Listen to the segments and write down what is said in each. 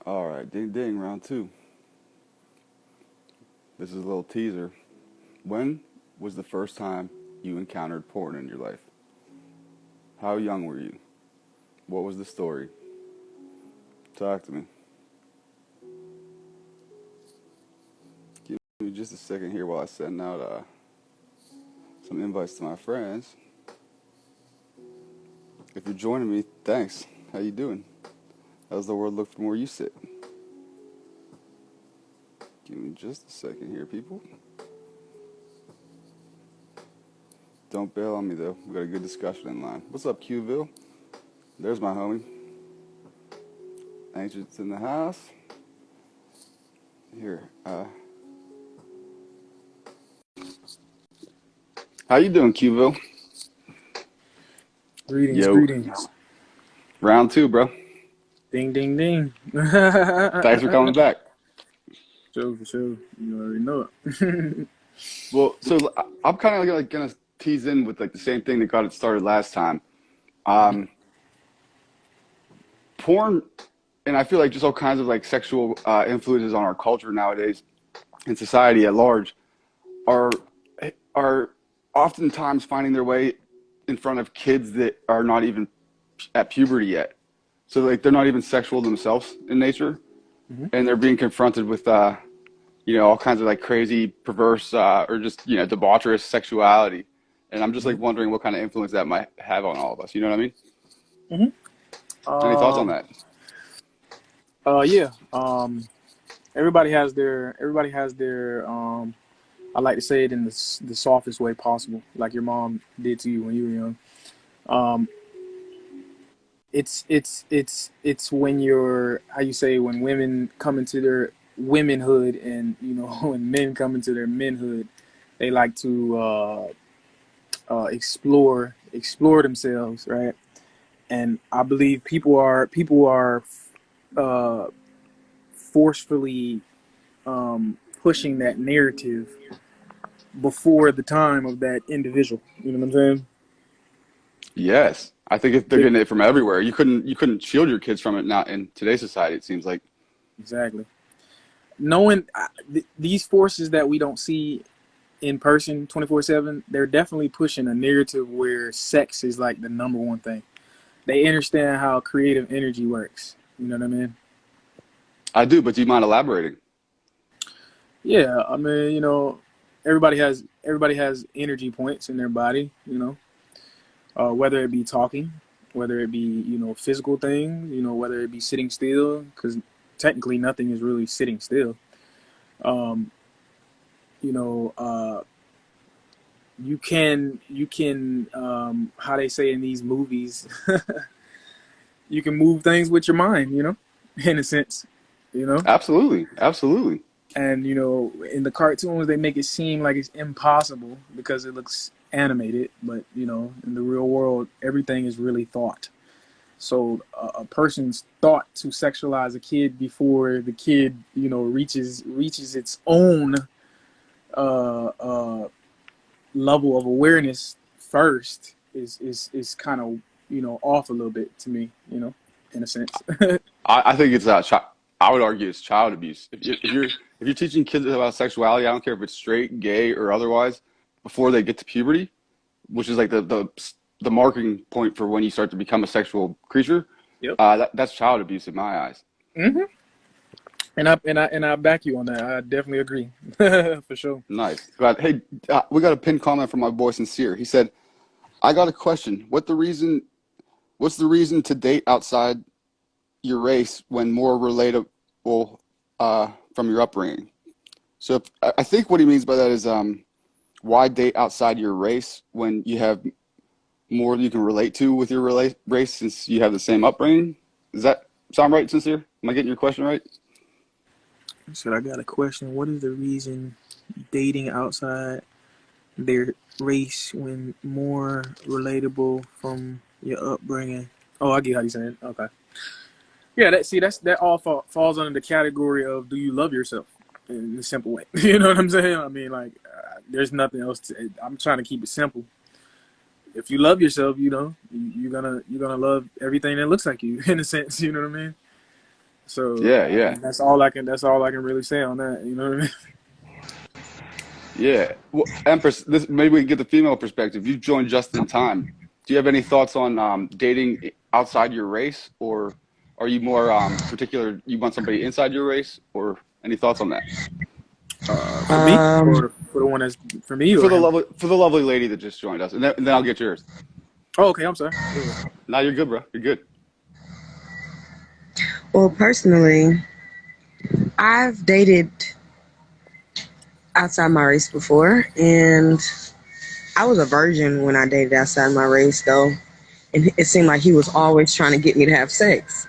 All right, ding ding, round two. This is a little teaser. When was the first time you encountered porn in your life? How young were you? What was the story? Talk to me. Give me just a second here while I send out some invites to my friends. If you're joining me, thanks. How you doing? How's the world look from where you sit? Give me just a second here, people. Don't bail on me though. We got a good discussion in line. What's up, Qville? There's my homie. Ancient's in the house. Here. How you doing, Qville? Greetings, Yo. greetings. Round two, bro. Ding, ding, ding. Thanks for coming back. For sure. You already know it. Well, so I'm kind of like gonna tease in with like the same thing that got it started last time. Um, Porn, and I feel like just all kinds of like sexual influences on our culture nowadays and society at large are are oftentimes finding their way in front of kids that are not even at puberty yet. So like they're not even sexual themselves in nature, Mhm. and they're being confronted with all kinds of like crazy, perverse, or just debaucherous sexuality. And I'm just like Mhm. wondering what kind of influence that might have on all of us. You know what I mean? Mhm. Any thoughts on Um. that? Yeah. Everybody has their. I like to say it in the softest way possible, like your mom did to you when you were young. Um. It's when you're, how you say, when women come into their womenhood, and when men come into their menhood, they like to explore themselves, right? And I believe people are uh, forcefully pushing that narrative before the time of that individual. You know what I'm saying? Yes, I think if they're They, getting it from everywhere. You couldn't shield your kids from it now in today's society. It seems like. exactly. Knowing these forces that we don't see in person 24/7, they're definitely pushing a narrative where sex is like the number one thing. They understand how creative energy works. You know what I mean? I do, but do you mind elaborating? Yeah, I mean, everybody has energy points in their body. Whether it be talking, whether it be physical things, whether it be sitting still, because technically nothing is really sitting still. Um, you know, you can how they say in these movies, you can move things with your mind. In a sense, you know. Absolutely, absolutely. And in the cartoons, they make it seem like it's impossible because it looks animated, but in the real world, everything is really thought. So a person's thought to sexualize a kid before the kid reaches its own uh, uh, level of awareness first is kind of off a little bit to me, in a sense. I think it's I would argue it's child abuse. If you're teaching kids about sexuality, I don't care if it's straight, gay, or otherwise, before they get to puberty, which is like the marking point for when you start to become a sexual creature. Yep. That's child abuse in my eyes. Hmm. And I back you on that. I definitely agree, for sure. Nice. But hey, we got a pinned comment from my boy Sincere. He said, "I got a question. What's the reason to date outside your race when more relatable from your upbringing?" So I think what he means by that is why date outside your race when you have more you can relate to with your race since you have the same upbringing? Does that sound right, Sincere? Am I getting your question right? So I got a question. What is the reason dating outside their race when more relatable from your upbringing? Oh, I get how you saying it. Okay. Yeah, that all falls under the category of, do you love yourself, in a simple way. You know what I'm saying? I mean, like, there's nothing else I'm trying to keep it simple. If you love yourself, you're gonna love everything that looks like you, in a sense. You know what I mean? So Yeah, yeah, that's all I can. That's all I can really say on that. You know what I mean? yeah. Well, Empress, this maybe we can get the female perspective. You joined just in time. Do you have any thoughts on dating outside your race, or are you more particular? You want somebody inside your race, or any thoughts on that? For me, Um, or for the one that's for me or him. For the lovely lady that just joined us, and then I'll get yours. Oh, okay. I'm sorry. Go ahead. Now you're good, bro. You're good. well, personally, I've dated outside my race before, and I was a virgin when I dated outside my race, though. And it seemed like he was always trying to get me to have sex.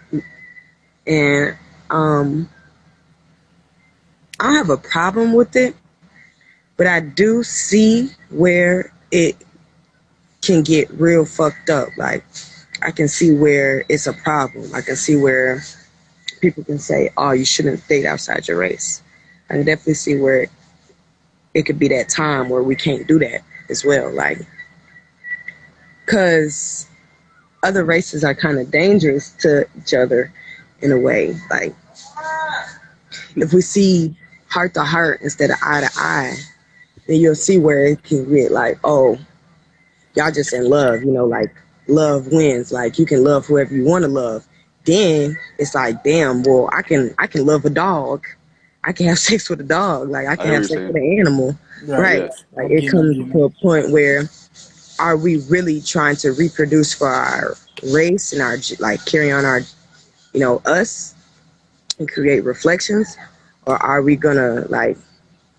And um, I don't have a problem with it, but I do see where it can get real fucked up. Like, I can see where it's a problem. I can see where people can say, "Oh, you shouldn't date outside your race." I can definitely see where it could be that time where we can't do that as well. Like, because other races are kind of dangerous to each other in a way. Like, if we see heart to heart instead of eye to eye, then you'll see where it can get like, oh, y'all just in love, like love wins. Like, you can love whoever you want to love. Then it's like, damn, well, I can love a dog. I can have sex with a dog. Like, I I can hear what have you're sex with saying. an animal. Right. Right. Yeah. Like, I'm it getting. I'm comes getting. to a point where are we really trying to reproduce for our race and our like carry on our us and create reflections, or are we gonna like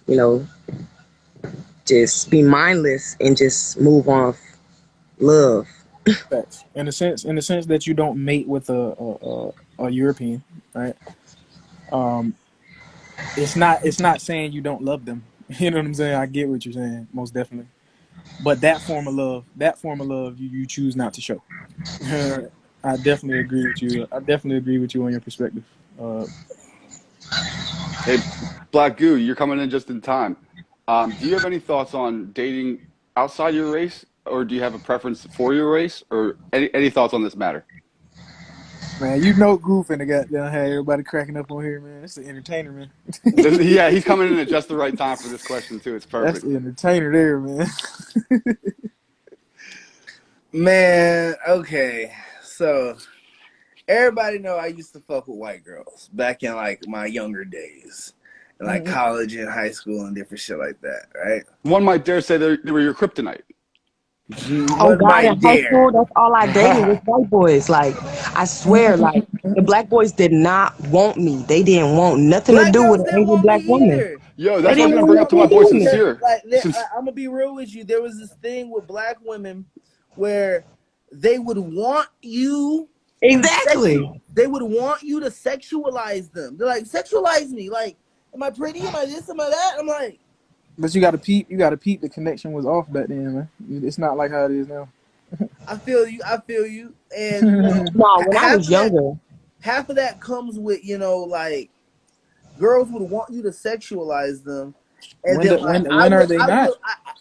you know just be mindless and just move off love? Facts. In the sense that you don't mate with a European, right? Um, it's not saying you don't love them. You know what I'm saying? I get what you're saying, most definitely. But that form of love, you choose not to show. I definitely agree with you. I definitely agree with you on your perspective. Uh, Hey, Black Goo, you're coming in just in time. Do you have any thoughts on dating outside your race, or do you have a preference for your race, or any thoughts on this matter? man, you know, Goof and the goddamn had everybody cracking up on here, man. That's the entertainer, man. Yeah, he's coming in at just the right time for this question too. It's That's perfect. the entertainer there, man. Man, okay. So everybody know I used to fuck with white girls back in like my younger days. In like Mhm. college and high school and different shit like that, right? One might dare say they were your kryptonite. Oh One God, in might high school, dare. that's all I dated was white boys. Like, I swear, like the black boys did not want me. They didn't want nothing to Black do with girls an didn't Asian want me black woman. either. Yo, They that's what I was didn't gonna want bring up to nothing my to do boy with me. Because Sincere. like Since I'm gonna be real with you, there was this thing with black women where they would want you to Exactly. they would want you to sexualize them. They're like, sexualize me. Like, am I pretty? Am I this? Am I that? I'm like, But you got to peep. You got to peep. The connection was off back then, man. It's not like how it is now. I feel you. I feel you. And you know, No, when I half was of that, younger, half of that comes with like girls would want you to sexualize them, and when then the, like when are they not?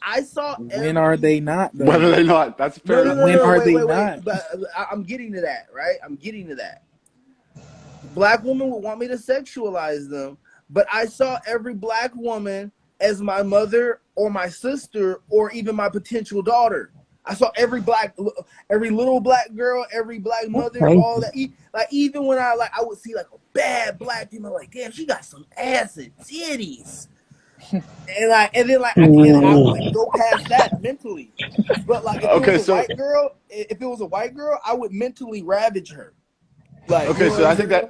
I saw When are every they not whether though? they not, that's fair no no enough. no When no are wait they wait wait. not? But I'm getting to that, right? I'm getting to that. Black women would want me to sexualize them, but I saw every black woman as my mother or my sister or even my potential daughter. I saw every little black girl, every black that's mother, all crazy. that. Like even when I would see like a bad black female, like damn, she got some ass and titties, and then like I wouldn't Mm. go past that mentally. But like if it was Okay, a so white girl, I would mentally ravage her. Like you okay, know what so I'm I think saying?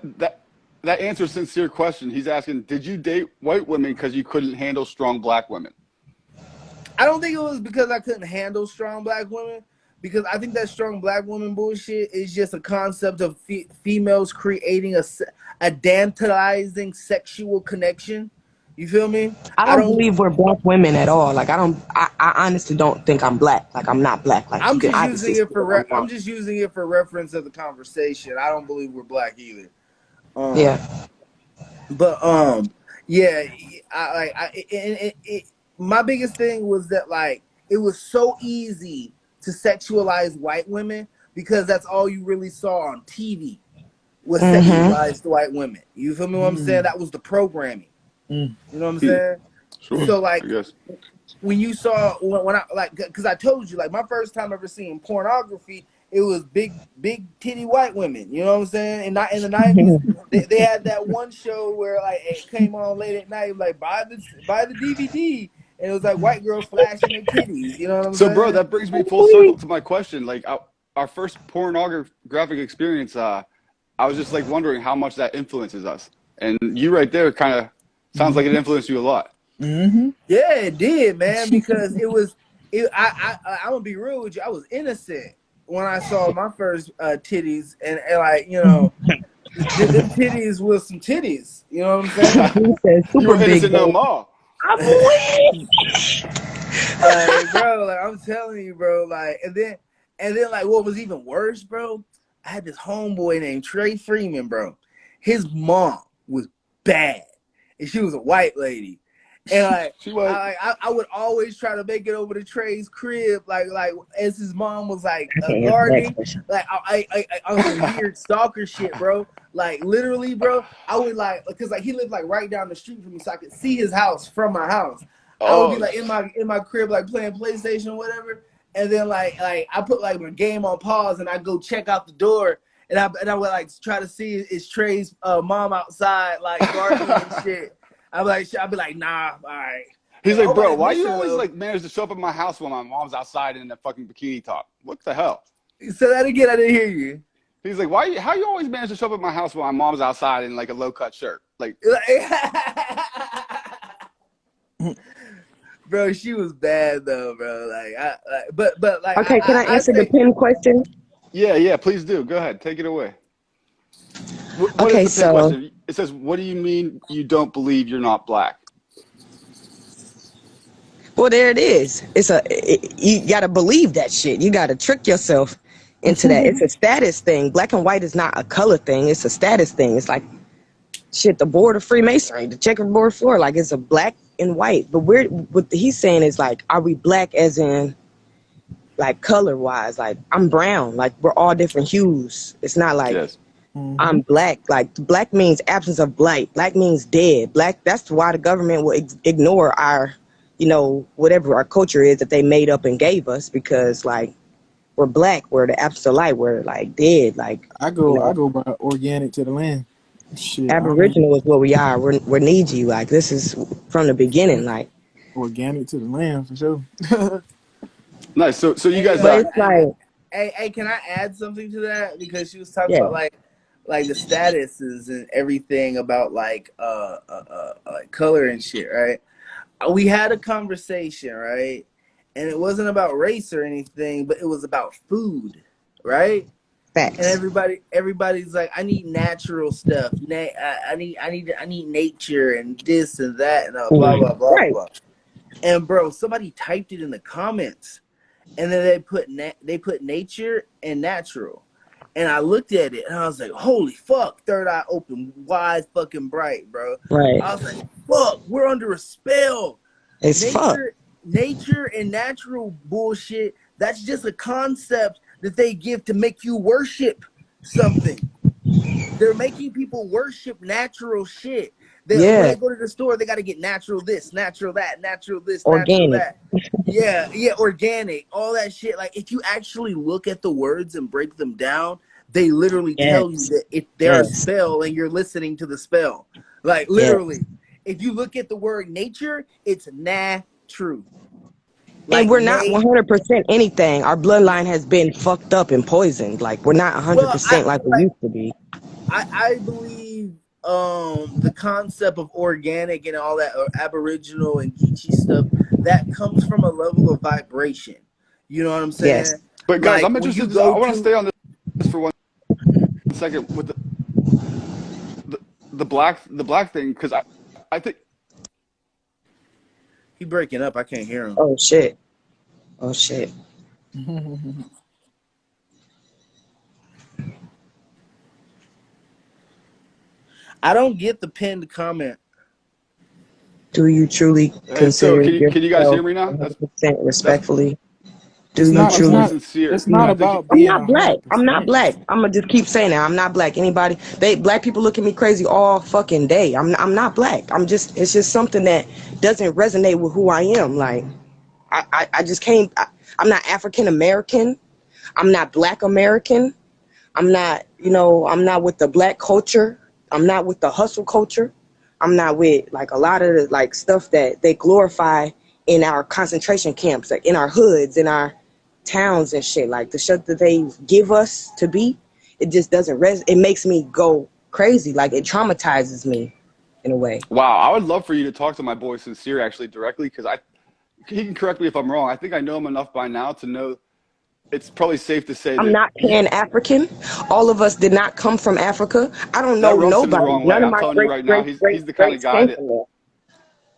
that answers Sincere question. He's asking, did you date white women because you couldn't handle strong black women? I don't think it was because I couldn't handle strong black women. Because I think that strong black woman bullshit is just a concept of females creating a dantalizing sexual connection. You feel me? I I don't don't. believe we're black women at all. Like, I don't. I honestly don't think I'm black. Like, I'm not black. Like, you I'm can just obviously using see it that I'm I'm not. just using it for reference of the conversation. I don't believe we're black either. Um, Yeah. but yeah, my biggest thing was that like it was so easy to sexualize white women because that's all you really saw on TV. was Mm-hmm. sexualized to white women. You feel me? What I'm saying? Mm. That was the programming. Mm. You know what I'm Hmm. saying? Sure. So I like guess. when you saw when I like because I told you like my first time ever seeing pornography, it was big titty white women. You know what I'm saying? And not in the '90s, they had that one show where like it came on late at night, like buy the DVD, and it was like white girls flashing their titties. You know what I'm So, bro, saying? that brings me full circle to my question. Like, our first pornographic experience, I was just like wondering how much that influences us. And you right there kind of sounds like it influenced you a lot. Mm-hmm. Yeah, it did, man, because it was. I'm gonna be real with you. I was innocent when I saw my first titties, and like them titties was some titties. You know what I'm saying? He said You super were big innocent no baby. more. I'm weak. Like, bro, like I'm telling you, bro, like, and then, like, what was even worse, bro? I had this homeboy named Trey Freeman, bro. His mom was bad, and she was a white lady, and like, She was. I would always try to make it over to Trey's crib, like as his mom was like I can't answer that gardening, question. like I on some weird stalker shit, bro. Like literally, bro, I would like because like he lived like right down the street from me, so I could see his house from my house. I would be Oh, like in my crib, like playing PlayStation or whatever, and then like I put like my game on pause and I go check out the door, and I would like try to see is Trey's mom outside like gardening and shit. I'd be like, nah, all right. he's I like, hope I bro, didn't why miss you her always though. like manage to show up at my house when my mom's outside in a fucking bikini top? What the hell? Say that again. I didn't hear you. He's like, why? How you always manage to show up at my house when my mom's outside in like a low cut shirt? Like, Bro, she was bad though, bro. But like Okay, can I I answer the say pin question? yeah, please do. Go ahead, take it away. What is Okay, the pin so question? It says, what do you mean you don't believe you're not black? well, there it is. You gotta believe that shit. You gotta trick yourself into that. It's a status thing. Black and white is not a color thing. It's a status thing. It's like shit, the board of Freemasonry, the checkerboard floor. Like it's a black and white. But what he's saying is like, are we black as in like color wise? Like I'm brown. Like we're all different hues. It's not like Yes. I'm black. Like black means absence of blight. Black means dead. Black. That's why the government will ignore our, whatever our culture is that they made up and gave us, because like we're black. We're the absence of light. We're like dead. Like I go by organic to the land. Shit, I don't Aboriginal is what we are. We're Niji. Like this is from the beginning. Like, organic to the land for sure. Nice. So you Hey, guys, but it's like, can I add something to that? Because she was talking yeah, about like the statuses and everything about like color and shit, right? We had a conversation, right? And it wasn't about race or anything, but it was about food, right? And facts. everybody's like, I need natural stuff. I need nature and this and that and blah Mhm. blah blah Right. blah. And bro, somebody typed it in the comments, and then they put nature and natural, and I looked at it and I was like, holy fuck, third eye open, wide fucking bright, bro. Right. I was like, fuck, we're under a spell. It's fuck. Nature and natural bullshit. That's just a concept that they give to make you worship something. They're making people worship natural shit. When Yeah. they go to the store, they got to get natural this, natural that, natural this, natural Organic. that. Yeah, yeah, organic, all that shit. Like if you actually look at the words and break them down, they literally tell you Yes. that they're a Yes. spell and you're listening to the spell. Like Yes. literally, if you look at the word nature, it's true. And Like we're not nay. 100% anything. Our bloodline has been fucked up and poisoned. Like we're not Well, 100% like we used to be. I believe the concept of organic and all that Aboriginal and Geechee stuff that comes from a level of vibration. You know what I'm Yes. saying? but guys, Like I'm when you interested. go I want to to stay on this for 1 second with the, the black thing because I think he breaking up, I can't hear him. Oh shit. Oh shit. I don't get the pinned comment. Do you truly so consider can you guys hear yourself me now? That's 100% that's respectfully? Do It's you That's not. my It's boy truly? not. Sincere. It's not I Mm. think about I'm being not black. I'm not 100%. black. I'm gonna just keep saying that. I'm not black. Anybody, black people look at me crazy all fucking day. I'm not black. It's just something that doesn't resonate with who I am. Like, I just can't, I'm not African American. I'm not black American. I'm not, I'm not with the black culture. I'm not with the hustle culture. I'm not with like a lot of the like stuff that they glorify in our concentration camps, like in our hoods, in our towns and shit. Like the shit that they give us to be, it just doesn't it makes me go crazy. Like it traumatizes me in a way. wow. I would love for you to talk to my boy Sincere actually directly because he can correct me if I'm wrong. I think I know him enough by now to know it's probably safe to say I'm that not pan African. All of us did not come from Africa. I don't that know rubs him the nobody. wrong way. None of I'm my telling you great, right now, great, great, he's the kind of greats guy came that from there.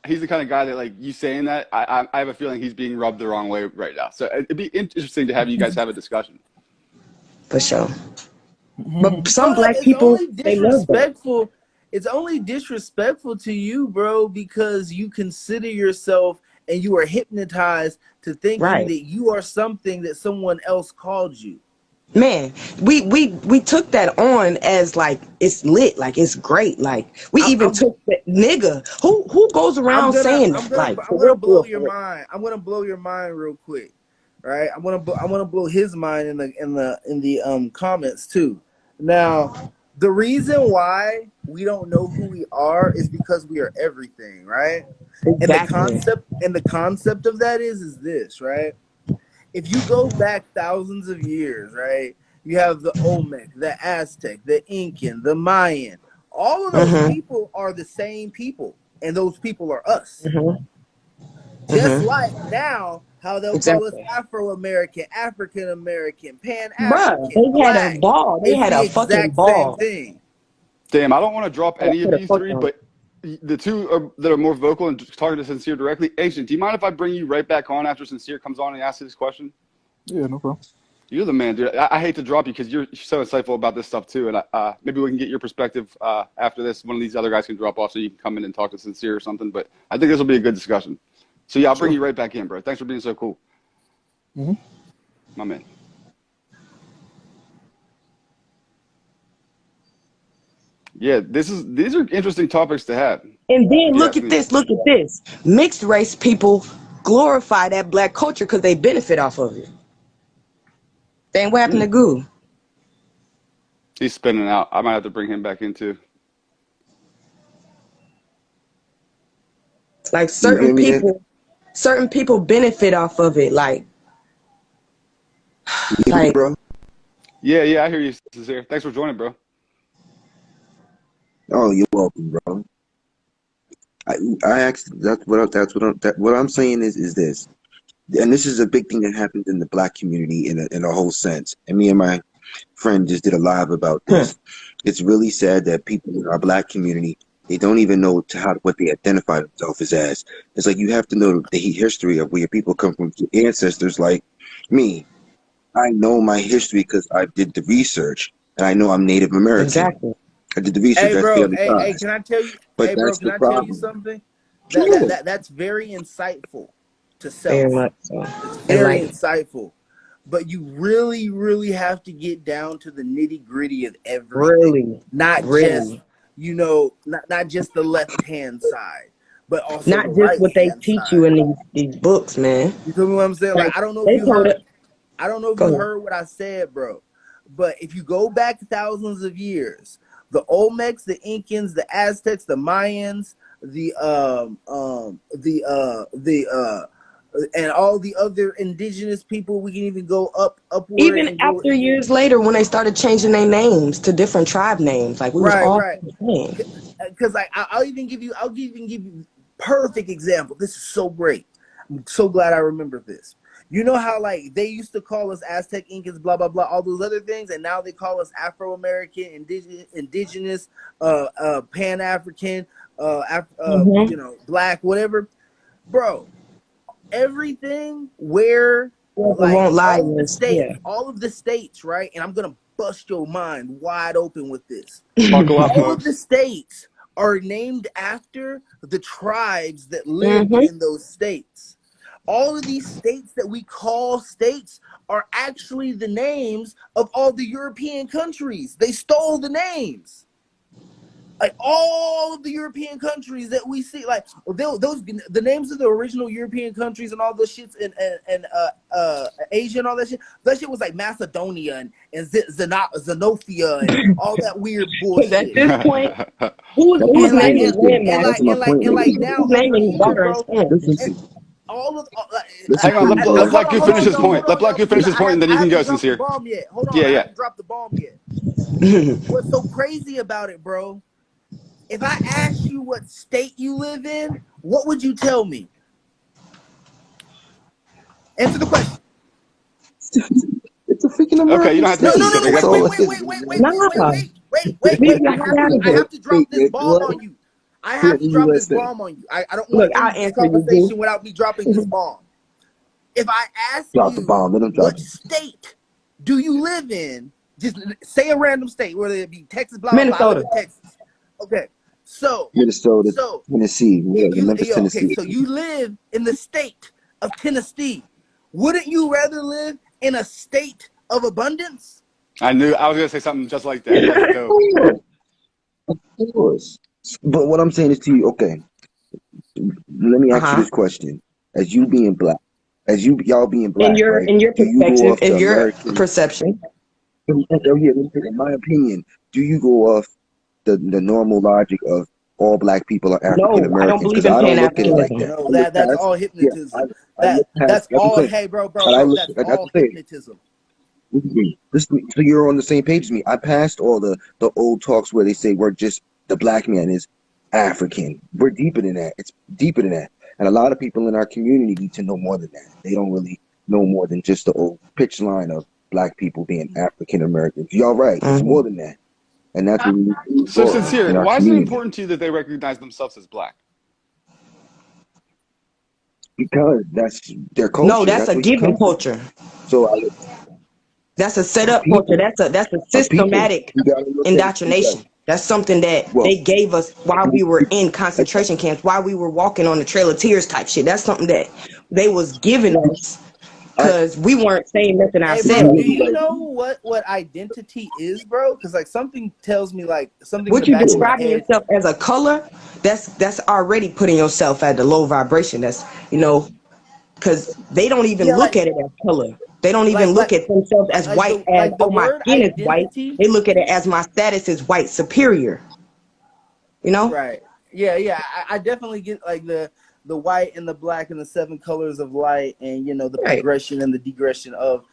he's the kind of guy that like you saying that I have a feeling he's being rubbed the wrong way right now. So it'd be interesting to have you guys have a discussion. For sure. But some But black it's people, only they love that. disrespectful. It's only disrespectful to you, bro, because you consider yourself and you are hypnotized to thinking Right. that you are something that someone else called you. Man, we took that on as like it's lit, like it's great. Like we I, even I'm took that nigga. Who goes I'm around gonna saying I'm that? gonna Like I'm for gonna real, blow for your real. mind. I'm gonna blow your mind real quick, right? I want to blow his mind in the comments too. Now, the reason why we don't know who we are is because we are everything, right? Exactly. And the concept of that is this, right? If you go back thousands of years, right? You have the Olmec, the Aztec, the Incan, the Mayan. All of those Mm-hmm. people are the same people, and those people are us. Mm-hmm. Just Mm-hmm. like now, how they'll call us Exactly. Afro American, African American, Pan Bruh, African, they had a Black. ball. They It's had the a fucking exact same ball. thing. Damn, I don't want to drop I any of put a you fuck three, on it. but the two that are more vocal and talking to Sincere directly. Ancient, do you mind if I bring you right back on after Sincere comes on and asks his question? Yeah, no problem. You're the man, dude. I hate to drop you because you're so insightful about this stuff too. And maybe we can get your perspective after this. One of these other guys can drop off so you can come in and talk to Sincere or something. But I think this will be a good discussion. So yeah, I'll bring Sure. you right back in, bro. Thanks for being so cool, Hmm. my man. Yeah, these are interesting topics to have, And then if you ask me. look at this. Mixed race people glorify that black culture because they benefit off of it. Then what happened Hmm. to Goo? He's spinning out. I might have to bring him back in too. Like You hear me then? certain people benefit off of it. You hear me, Like bro? Yeah, I hear you, Sincere. Thanks for joining, bro. Oh, you're welcome, bro. I I asked. What I'm saying is this, and this is a big thing that happens in the black community in a whole sense. And me and my friend just did a live about huh, this. It's really sad that people in our black community, they don't even know what they identify themselves as. It's like you have to know the history of where your people come from. Ancestors like me, I know my history because I did the research, and I know I'm Native American. exactly. I did the research Hey, at bro. Family Hey, Ties. can I tell you? But Hey, bro, that's can the I tell you problem. something? Sure. That's very insightful to Very self. much so. It's And very like insightful. But you really, really have to get down to the nitty gritty of everything. really, Not just, really. not just the left hand side, but also Not the just right what they hand teach you side. in these books, man. You feel me what I'm saying? Like Like I don't know if they you told heard it. I don't know if Go you ahead. heard what I said, bro. But if you go back thousands of years, the Olmecs, the Incans, the Aztecs, the Mayans, and all the other indigenous people, we can even go upward Even and go after years later, when they started changing their names to different tribe names, like we was right, all right. the same. Because I'll even give you perfect example. This is so great. I'm so glad I remember this. You know how like they used to call us Aztec, Incans, blah blah blah, all those other things, and now they call us Afro American, indigenous, Pan African, Hmm. Black, whatever, bro. Everything where Whoever like won't lie is yeah. all of the states, right? And I'm gonna bust your mind wide open with this. Buckle up, All of the folks. states are named after the tribes that lived Hmm. in those states. all of these states that we call states are actually the names of all the European countries. They stole the names. Like all of the European countries that we see, like those the names of the original European countries and all those shits and Asia and all that shit. That shit was like Macedonia and Xenophia and all that weird Because at bullshit. this point, That's who's my And like point naming right and there. and landmass? like That's my and like point and right like there. now Who's under naming Egypt, water and bro. sand? Listen And to me. all of Listen Hang on, to me, let bro. Black Dude hold finish on, his y'all, point. hold Let on, Black y'all, Dude because finish his point, and then I you can haven't go, dropped the Sincere. bomb yet. Hold on, Yeah, I yeah. haven't dropped the bomb yet. What's so crazy about it, bro? If I asked you what state you live in, what would you tell me? Answer the question. It's a freaking Okay, you American don't have to be No, no, state. no, specific. no. That's That's Wait, all wait, fine. it wait, is. wait, wait, wait, Nah, wait, wait, wait, wait, wait, we wait. can I have have to, I it. have to drop Wait, this wait, bomb what? on you. I Here have to in the drop this USA. bomb on you. I don't want Look, to end I'll this answer you, Boo. conversation without me dropping this bomb. If I ask Drop the you bomb. Let them drop what it. state do you live in, just say a random state, whether it be Texas, blah blah blah. I live Minnesota. in Texas. Okay, so Minnesota, so Tennessee, whatever, Memphis, okay, Tennessee. so you live in the state of Tennessee. Wouldn't you rather live in a state of abundance? I knew I was gonna say something just like that. That's dope. Of course. But what I'm saying is to you, okay, let me ask you Uh-huh. this question. As you being black, as you y'all being In black, your right? in your Do you go perspective, off the in your American perception, oh, yeah, in my opinion, do you go off the normal logic of all black people are African no, I don't Americans? believe Because in I don't Pan look at it like Africanism. that. No, I look that's past, all yeah, hypnotism. I look past, That's that's what all. I'm saying. Hey, But I look, that's that's all what I'm saying. hypnotism. So you're on the same page as me. I passed all the old talks where they say we're just the black man is African. We're deeper than that. It's deeper than that. And a lot of people in our community need to know more than that. They don't really know more than just the old pitch line of black people being African Americans. Y'all right. It's more Mhm. than that. And that's what we need to move So, forward in Sincere, our why is it community. important to you that they recognize themselves as black? Because that's their No, culture. that's That's a where you given come from. culture. So That's a set our up culture. people, That's a our people, systematic you gotta look at it. You got indoctrination. That's something that well, they gave us while we were in concentration camps, while we were walking on the Trail of Tears type shit. That's something that they was giving us I because we weren't saying nothing Hey, you bro, ourselves. do gotta be you like know what identity is, bro? Because like something tells me like something in What the you back of my describing head. yourself as a color, that's already putting yourself at the low vibration. That's because they don't even Yeah, look at it as color. They don't even like look like at themselves as like white the as, like the oh, my word skin is white. identity. They look at it as my status is white superior. You know? Right. Yeah, yeah. I definitely get like the white and the black and the seven colors of light and the Right. progression and the degression of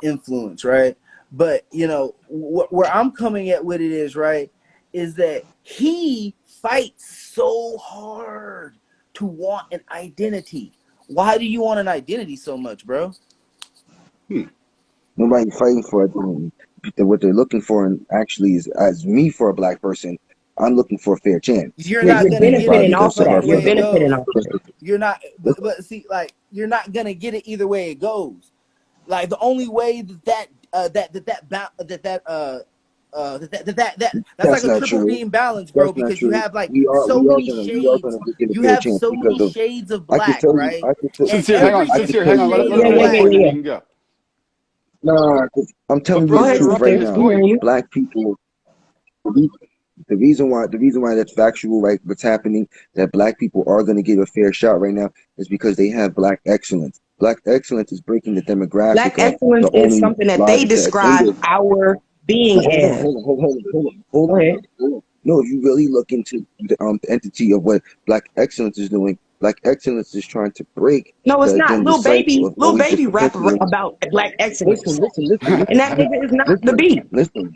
influence, right? But where I'm coming at with it is right is that he fights so hard to want an identity. Why do you want an identity so much, bro? Hmm. nobody fighting for it. What they're looking for, and actually, is as me for a black person, I'm looking for a fair chance. You're Yeah, not you're gonna get it benefiting either off of fucking that. You're way it benefiting goes. off of it. You're not, Listen, but see, like you're not gonna get it either way it goes. Like the only way that's like that's a not triple true. beam balance, bro. That's not Because you true. have like We are so we are many gonna we are shades. gonna get a You fair have chance so because many of shades of I can black, tell you right? And Sincere, hang on. I can Sincere, tell hang every on. you Let shade him Yeah, of yeah, finish his yeah, black. point, and then yeah, you yeah. can go. nah. 'Cause I'm But telling you Go the brother, ahead, you're truth wrecking right sister. his now. We hearing point. you. Black people. The reason why that's factual, right? What's happening that black people are going to get a fair shot right now is because they have black excellence. Black excellence is breaking the Black demographic of excellence the is only something that they logic that's in describe this. our being Hold on, as. hold on, hold on, hold on, hold on, hold Go on, ahead. hold on. No, if you really look into the entity of what black excellence is doing, black excellence is trying to break No, it's the not. agenda cycle of Lil always just baby rap perpetuating. about black Listen, excellence. listen, listen, And listen, that nigga is not the listen, beat. listen,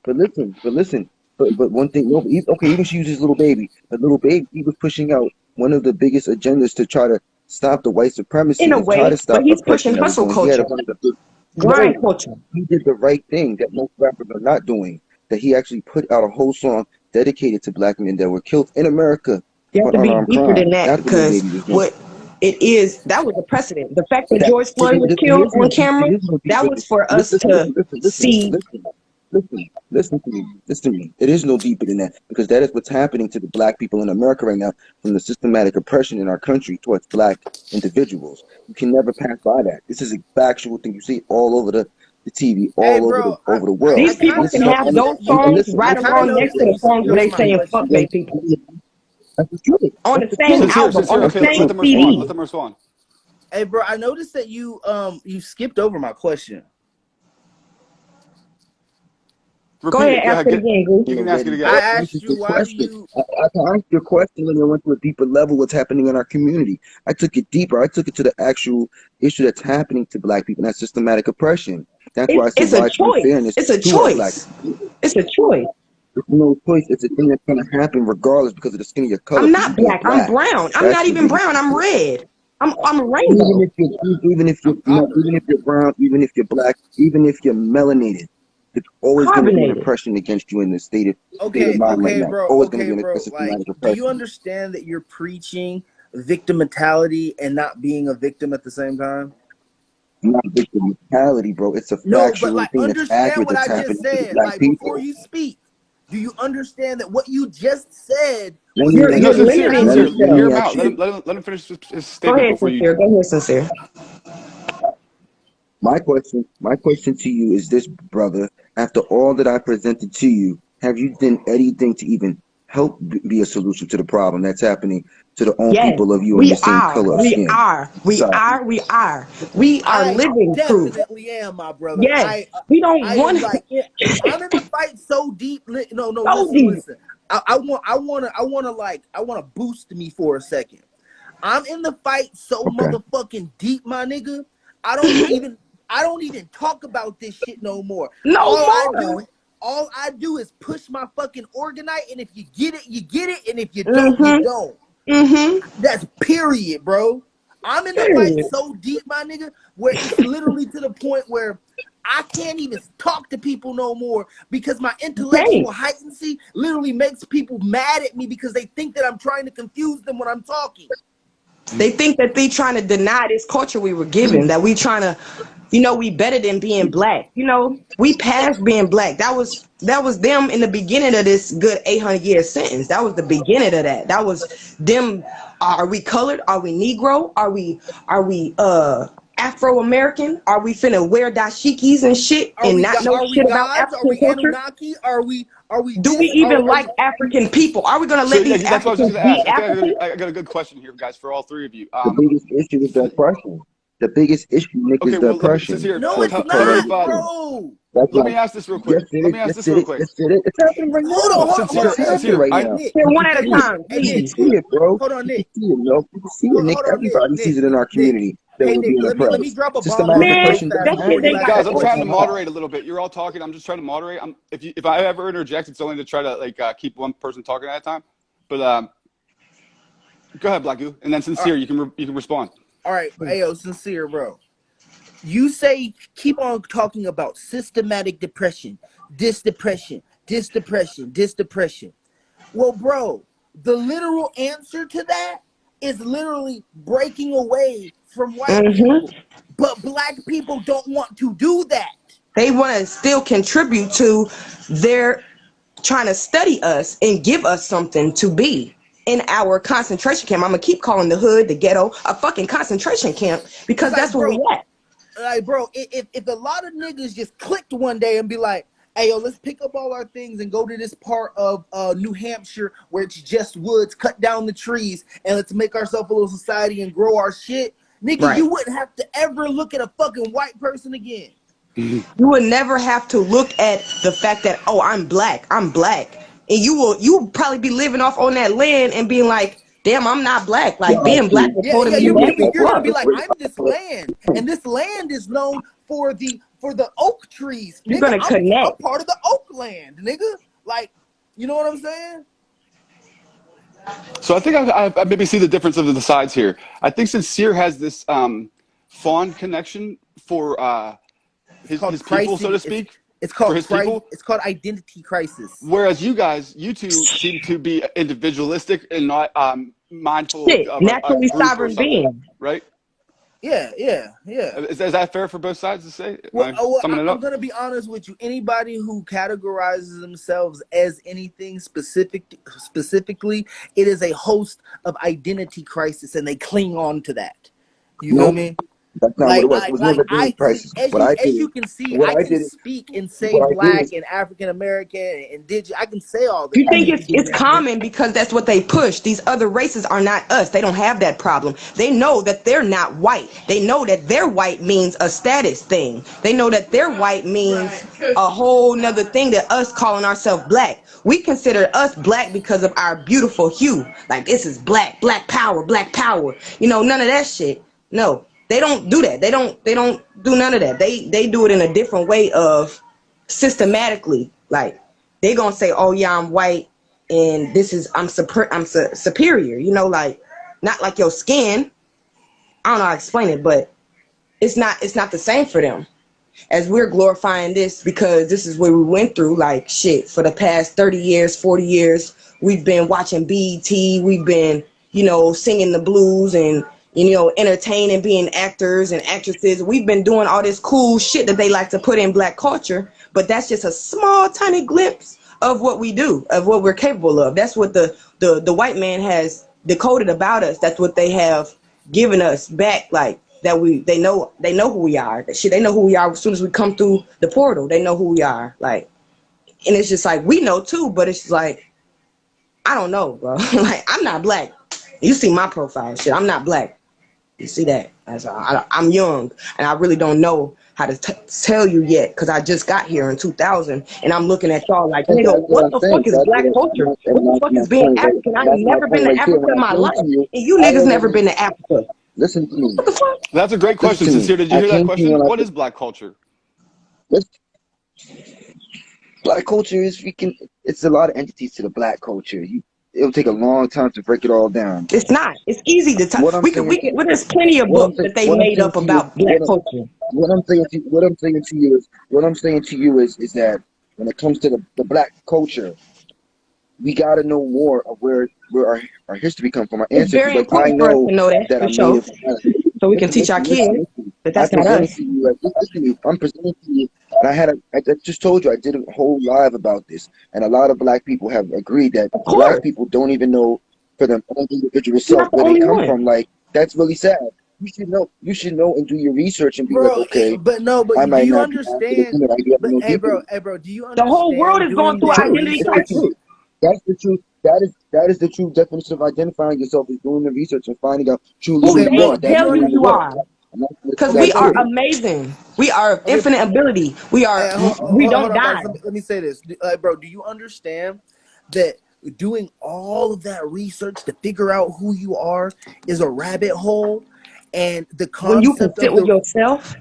listen, listen. But one thing, no, okay, even she uses little baby. A little baby, he was pushing out one of the biggest agendas to try to stop the white In supremacy a and try to way, but stop he's oppression pushing that was hustle going. He had a culture, one of the big, grind no, culture. he did the right thing that most rappers are not doing. That he actually put out a whole song dedicated to black men that were killed in America You have for to be unarmed deeper than crime. that That's what Lil because Baby was doing. what it is, that was a precedent. The fact that That George Floyd was it killed is on no deep. It camera, is no that deeper. was for us Listen, to listen, listen, listen, see listen. listen to me. Listen to me. It is no deeper than that because that is what's happening to the black people in America right now from the systematic oppression in our country towards black individuals. You can never pass by that. This is a factual thing. You see it all over the TV, Hey, all bro, over the I world. These And people kind this of can is have noticed those that and you. songs listen, I right listen, kind of along listen, next noticed to that the you listen. songs skipped where over they my saying fuck question. gay people That's the truth. on That's the the same truth. Sincere, album, sincere. on That's the Okay, the let same truth. them respond. Let CD. them respond. Hey, bro, I noticed that you skipped over my question. Go Repeat ahead, it. Go ask ahead. it Get. again, Goose. You can ask it Already, again. bro. I I asked answered you your why do question. you. I asked your question and I went to a deeper level. What's happening in our community? I took it deeper. I took it to the actual issue that's happening to black people. And that's systematic oppression. That's why I said It's a widespread choice. unfairness It's a to our black choice. people. It's a choice. There's no choice. It's a thing that's going to happen regardless because of the skin of your color, I'm for you not being black. I'm black. brown. I'm That's not the even biggest brown. I'm issue. red. I'm a Even rainbow. if you're, even if you're I'm not, copper. even if you're brown, even if you're black, even if you're melanated, it's always going to be an Carbonated. oppression against you in the state of Okay, mind right now. It's always going to be a Like, systematic do you oppression. understand that you're preaching victim mentality and not being a victim at the same time? Not victim mentality, bro. It's a No, but factual like, thing that's understand accurate what that's I just happening to the said. black Like, before people. you speak, do you understand that what you just said Let was me You're No, you're answer. victim sincere, limiting Let sincere. me let yourself. Hear me him ask out. you. Let him finish his Go statement ahead, before you. sincere. Go ahead, sincere. My question to you is this, brother. After all that I presented to you, have you done anything to even help be a solution to the problem that's happening to the own Yes, people of you and we your same are. color of We skin? are. We Sorry. are. We are. We are I living proof. definitely am, my brother. Yes. We don't I am want like, I'm in the fight so deep. No, no, so listen, deep. listen. I want to boost me for a second. I'm in the fight so Okay. motherfucking deep, my nigga. I don't Mhm. even, I don't even talk about this shit no more. No All I do, more. all I do is push my fucking organite, and if you get it, you get it, and if you don't, you Mm-hmm. don't. Mm-hmm. That's period, bro. I'm in the fight Period. so deep, my nigga, where it's literally to the point where I can't even talk to people no more because my Okay. intellectual heightency literally makes people mad at me because they think that I'm trying to confuse them when I'm talking. They think that they trying to deny this culture we were given, that we trying to, we better than being black. We passed being black. That was them in the beginning of this good 800-year sentence. That was the beginning of that. That was them. Are we colored? Are we Negro? Are we Afro American? Are we finna wear dashikis and shit and not know Are we shit about gods? Are African we culture? Anunnaki? Are we Do we this? even Are like we African people? Are we gonna So let yeah, these that's what I was just Africans going to be ask. African? I got a good question here, guys, for all three of you. The biggest issue is the oppression. The biggest issue, Nick, Okay, is the well, let me oppression sincere. No, it's Tell me not, if bro. That's let why. me ask this real quick. Yes, it Let is. me ask Yes, this it real is. quick. Yes, it is. It's happening right now. Sincere, It's happening sincere. right I now. Nick. Here, You one can at a see it. time, Hey, You can Nick. please. see it, bro. Hold on, You can Nick. see it, yo. You can see it, Nick. Hold on, Nick. Everybody sees Nick. it in our Nick. community that Hey, we're Nick. being Let me oppressed. drop a bomb on Systematic you Man, real oppression fast doesn't that before shit you they happen ask got your Guys, I'm trying to question. forced. moderate a little bit. You're all talking. I'm just trying to moderate. If I ever interject, it's only to try to keep one person talking at a time. But go ahead, Black Goo, and then All right, sincere. You can respond. all right. Ayo, sincere, bro. You say keep on talking about systematic depression, this depression, this depression, this depression. Well, bro, the literal answer to that is literally breaking away from white Hmm. people. But black people don't want to do that. They want to still contribute to their trying to study us and give us something to be in our concentration camp. I'm gonna keep calling the hood, the ghetto, a fucking concentration camp It's because that's like, where we bro, at. if a lot of niggas just clicked one day and be like, hey, yo, let's pick up all our things and go to this part of New Hampshire where it's just woods, cut down the trees, and let's make ourselves a little society and grow our shit. Nigga, Right. you wouldn't have to ever look at a fucking white person again. You would never have to look at the fact that, oh, I'm black, and you will probably be living off on that land and being like, damn, I'm not black. Like Well, being black actually, was Yeah, holding yeah, me you back know, and you're gonna stuff. be it's like, really I'm this land, and this land is known for the oak trees, You're nigga. gonna I'm connect. part of the oak land, nigga. Like, you know what I'm saying? So I think I maybe see the difference of the sides here. I think sincere has this fond connection for It's called his people, so crisis. to speak, for his people. It's called identity crisis. Whereas you two seem to be individualistic and not mindful Shit, of a naturally group or sovereign something, being. right? Yeah. Is that fair for both sides to say? Am Well, I summing it I'm up? gonna be honest with you. Anybody who categorizes themselves as anything specifically, it is a host of identity crisis, and they cling on to that. You feel No, me? that's not what it was. It was never a identity I see, crisis. What I as did, you can see, what I I can did, speak and say what I did black is, and African American and indigenous. I can say all You this. think it's common because that's what they push. These other races are not us. They don't have that problem. They know that they're not white. They know that their white means a status thing. They know that their white means a whole nother thing that us calling ourselves black. We consider us black because of our beautiful hue. Like this is black, black power, black power. You know, none of that shit. No, they don't do that. They don't do none of that. They do it in a different way of systematically. Like they gonna say, "Oh yeah, I'm white, and this is superior." You know, like not like your skin. I don't know how to explain it, but it's not the same for them. As we're glorifying this because this is what we went through. Like shit, for the past 30 years, 40 years, we've been watching BET. We've been, singing the blues and entertaining, being actors and actresses. We've been doing all this cool shit that they like to put in black culture, but that's just a small, tiny glimpse of what we do, of what we're capable of. That's what the white man has decoded about us. That's what they have given us back, like that they know who we are. That shit, they know who we are as soon as we come through the portal. They know who we are. Like, and it's just like we know too, but it's like I don't know, bro. Like I'm not black. You see my profile, shit. I'm not black. You see that? I'm young, and I really don't know how to tell you yet because I just got here in 2000, and I'm looking at y'all like, and nigga, that's what what I'm the saying. fuck is That's black what culture? What the that's fuck my is being point. African? I That's ain't my never been point to right there. Africa When in I my came life, to you, and you I niggas never already been to Africa. listen to me. What the fuck? That's a great Listen question, to me. Sincere. Did you I hear that came to you question? and What is black culture? listen, black culture is freaking. It's a lot of entities to the black culture. It'll take a long time to break it all down. It's not. It's easy to talk. What I'm We could. saying, We could. Well, there's plenty of books that they what I'm made saying up to you, about black culture. what I'm saying to you is, what I'm saying to you is that when it comes to the black culture, we got to know more of where our history come from, our It's ancestors. very Like I important for us know to know that that for I'm sure, native. so we can Listen, teach our listen, listen, kids listen. that I that's not presented us. to you. Like, listen to me. I'm presenting to you, and I just told you I did a whole live about this, and a lot of black people have agreed that Of black course, people don't even know for their own individual you're self not the where they only come one. from. Like that's really sad. You should know. You should know and do your research and be like, Bro. okay, But no, but I do might you not be accurate understand? in it. I do have to But know deeper. hey, bro, do you The whole world understand is going doing through that an True. identity That's the research? crisis. truth. That's the truth. That is the true definition of identifying yourself is doing the research and finding out truly Who who Okay, you they bro, are. do That's tell you you doing the you work. understand? are, I'm not going to because tell Okay, we that to are bro. you. amazing. We are of Okay, infinite ability. We are. We hold don't on, Box. die. Let me say this, bro. Do you understand that doing all of that research to figure out who you are is a rabbit hole, and the When you can concept sit of with the yourself,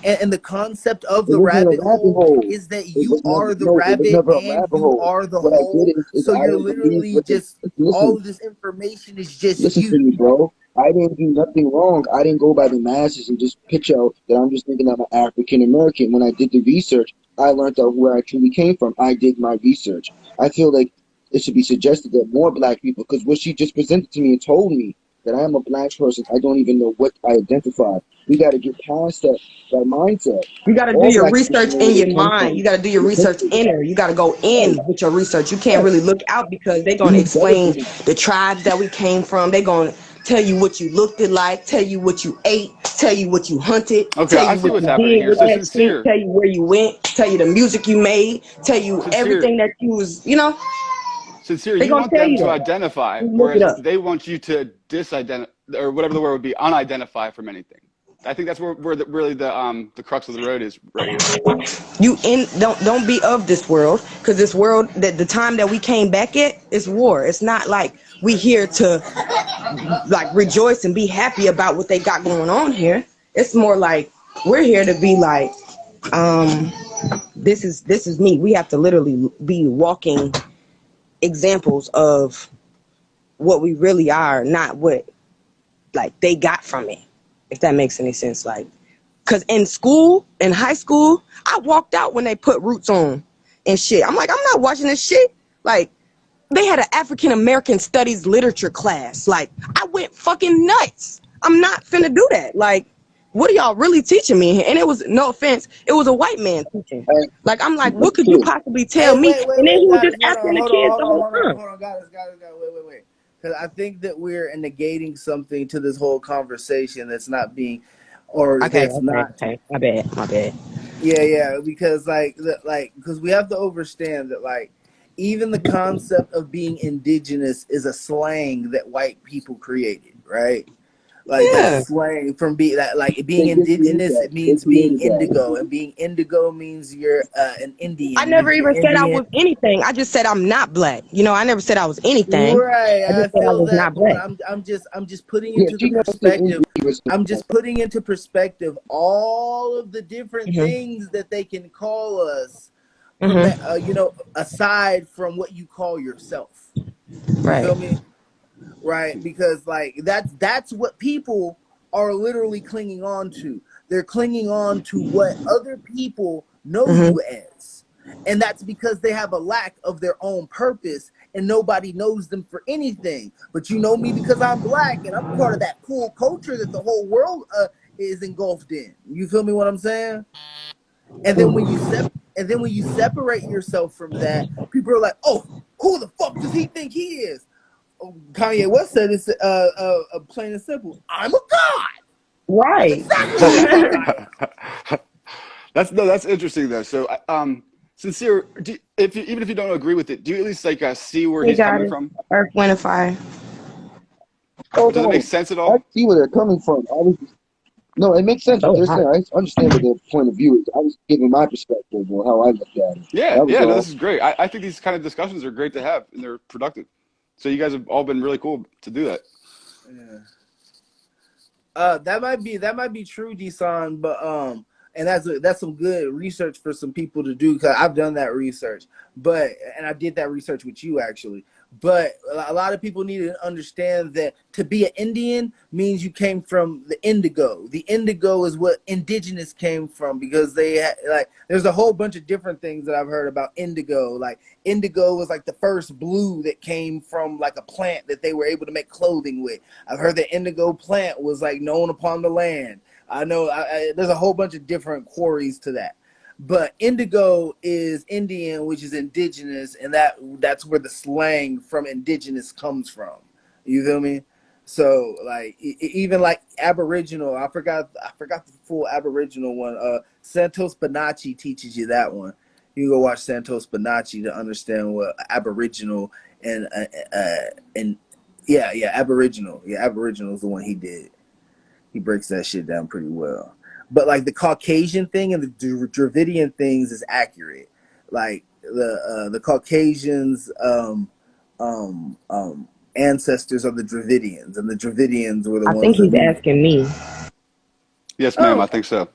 and the concept of It the wasn't a rabbit rabbit hole hole. is that It you was never are the no. It was rabbit never a and rabbit you hole. are the What I hole. did is So I you're don't believe. literally just all Listen. of this information is just Listen to you. me, bro. I didn't do nothing wrong. I didn't go by the masses and just pitch out that I'm just thinking I'm an African American. When I did the research, I learned out where I truly came from. I did my research. I feel like it should be suggested that more black people, because what she just presented to me and told me that I am a black person, I don't even know what I identify. We got to get past that mindset. you got to do All your black people should research know where in they your come mind. from. You got to do your Your research history. inner. You got to go Right, in with your research. You can't right. really look out because they're We going to need better explain people. the tribes that we came from. They're going to tell you what you looked at like, tell you what you ate, tell you what you hunted, Okay, tell I you see what what's you happening did here. with So that shit, sincere, tell you where you went, tell you the music you made, tell you sincere, everything that you was, sincere. they're You going to want tell them you to that. identify, You look it whereas up. they want you to disidentify, or whatever the word would be, unidentify from anything. I think that's where really the crux of the road is right here. You in don't be of this world, because this world, that the time that we came back at is war. It's not like we here to like rejoice and be happy about what they got going on here. It's more like we're here to be like, um this is me. We have to literally be walking examples of what we really are, not what like they got from it, if that makes any sense. Like, because in school, in high school, I walked out when they put Roots on and shit. I'm like, I'm not watching this shit. Like, they had an African American studies literature class. Like, I went fucking nuts. I'm not finna do that. Like, what are y'all really teaching me? And it was, no offense, it was a white man teaching. Hey, Like, I'm like, what could you possibly Hey, tell me? And then he was got just it. Hold on, asking the hold on, kids hold the on, whole hold on, time. hold on. Got it. Wait. Because I think that we're negating something to this whole conversation that's not being, or that's not. Okay. My bad. Yeah. Because because we have to understand that even the concept of being indigenous is a slang that white people created, right? Like that's Yeah. slang from being that being they created indigenous. that. It They means being created that. indigo, and being indigo means you're an I Indian. It never means you're even said I Indian. was anything. I just said I'm not black. I never said I was anything. Right, I I just said I feel was that, not but black. I'm just putting Yeah, into the she never said perspective. India was. I'm just putting into perspective all of the different Hmm. things that they can call us, Hmm. aside from what you call yourself. You Right. feel me? Right? Because that's what people are literally clinging on to. They're clinging on to what other people know Hmm. you as. And that's because they have a lack of their own purpose and nobody knows them for anything. But you know me because I'm black and I'm part of that cool culture that the whole world is engulfed in. You feel me what I'm saying? And then when you separate yourself from that, people are like, "Oh, who the fuck does he think he is?" Kanye West said it's plain and simple. I'm a god. That's Right. exactly who the fuck I am. That's interesting though. So, sincere, if even if you don't agree with it, do you at least see where Hey, he's coming goddess. from? Earth, wind, and fire. Oh Does it make no, sense at I all? see where they're coming from. No, it makes sense what Oh, they're wow. saying. I understand what their point of view is. I was giving my perspective or how I look at it. That was Yeah, no, this all. is great. I think these kind of discussions are great to have and they're productive. So you guys have all been really cool to do that. Yeah. That might be true, Desan, but and that's some good research for some people to do because I've done that research, and I did that research with you actually. But a lot of people need to understand that to be an Indian means you came from the indigo. The indigo is what indigenous came from because there's a whole bunch of different things that I've heard about indigo. Like indigo was like the first blue that came from like a plant that they were able to make clothing with. I've heard the indigo plant was like known upon the land. I know there's a whole bunch of different quarries to that. But indigo is Indian, which is indigenous, and that's where the slang from indigenous comes from. You feel me? So even like Aboriginal, I forgot the full Aboriginal one. Santos Bonacci teaches you that one. You can go watch Santos Bonacci to understand what Aboriginal and and yeah, Aboriginal. Yeah, Aboriginal is the one he did. He breaks that shit down pretty well. But like the Caucasian thing and the Dravidian things is accurate. Like the Caucasians ancestors are the Dravidians, and the Dravidians were the I ones think that he's moved. asking me. Yes, ma'am, Oh, I think so.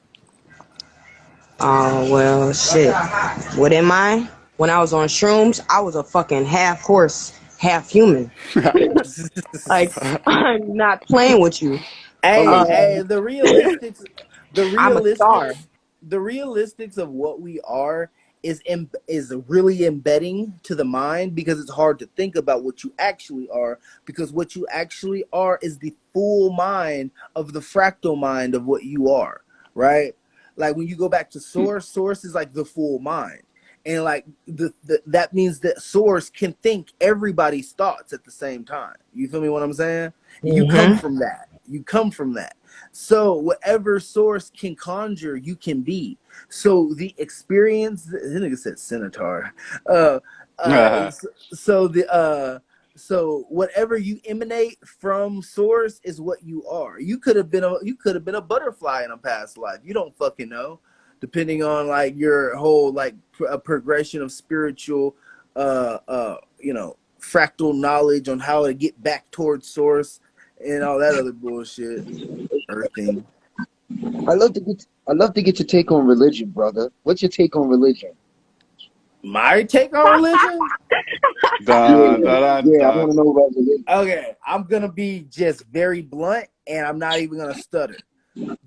Oh, well, shit. What am I? When I was on shrooms, I was a fucking half horse, half human. Like, I'm not playing with you. hey, Okay. hey, the I'm a star. realistics, the realistics of what we are is really embedding to the mind because it's hard to think about what you actually are because what you actually are is the full mind of the fractal mind of what you are, right? Like when you go back to source is like the full mind. And like that means that source can think everybody's thoughts at the same time. You feel me what I'm saying? You come Mm-hmm. from that. You come from that. So whatever source can conjure, you can be. So the experience, this nigga said centaur. Uh, uh, so, so the so whatever you emanate from source is what you are. You could have been a butterfly in a past life. You don't fucking know, depending on like your whole progression of spiritual, fractal knowledge on how to get back towards source and all that other bullshit. Earthing. I love to get your take on religion, brother. What's your take on religion? My take on religion? Dun, Yeah, dun, dun, yeah. I dun. want to know about religion. Okay, I'm gonna be just very blunt and I'm not even gonna stutter.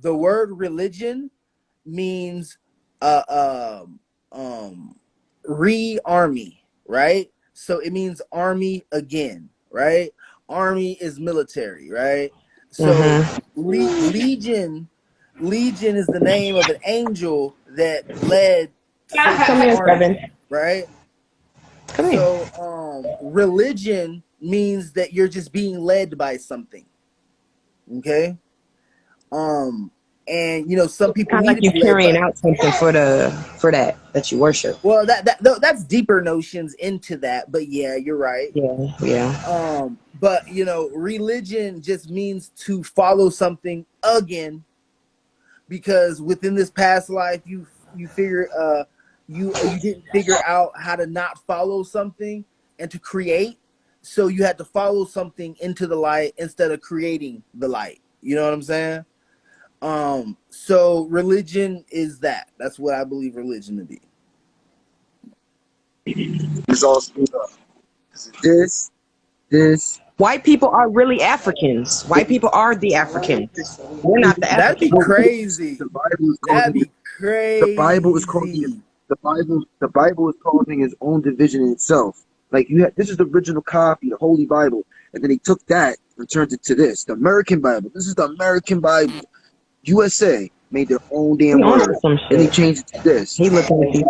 The word religion means uh re-army, right? So it means army again, right? Army is military, right? So Mm-hmm. legion Legion is the name of an angel that led Come Satan's here, army, Kevin. right? Come here. So, religion means that you're just being led by something. Okay. Um, and some people Kind of need like to you be led carrying by. out something for that you worship. Well, that's deeper notions into that, but yeah, you're right. Yeah, yeah. But religion just means to follow something again, because within this past life, you figure you didn't figure out how to not follow something and to create, so you had to follow something into the light instead of creating the light. You know what I'm saying? So religion is that. That's what I believe religion to be. It's all screwed up. This. White people are really Africans. White people are the Africans. We're not the That'd be Africans. crazy. The Bible is That'd causing be the Bible is causing crazy. the Bible is causing its own division in itself. Like this is the original copy, the Holy Bible, and then they took that and turned it to this, the American Bible. This is the American Bible. USA made their own He damn on word. some Then they shit. changed it to this. He looking at you.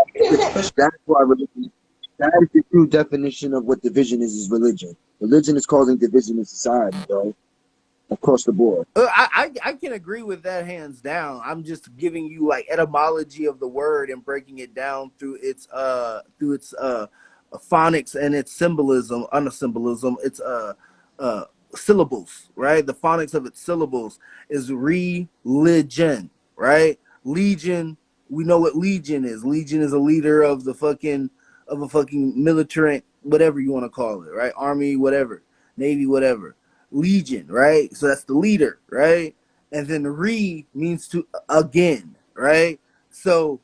That's why religion. That is the true definition of what division is religion. Religion is causing division in society, bro, across the board. I can agree with that hands down. I'm just giving you like etymology of the word and breaking it down through its phonics and its symbolism, unsymbolism. Its uh syllables, right? The phonics of its syllables is religion, right? Legion. We know what legion is. Legion is a leader of a fucking militant, whatever you want to call it, right? Army, whatever, Navy, whatever. Legion, right? So that's the leader, right? And then means to again, right? So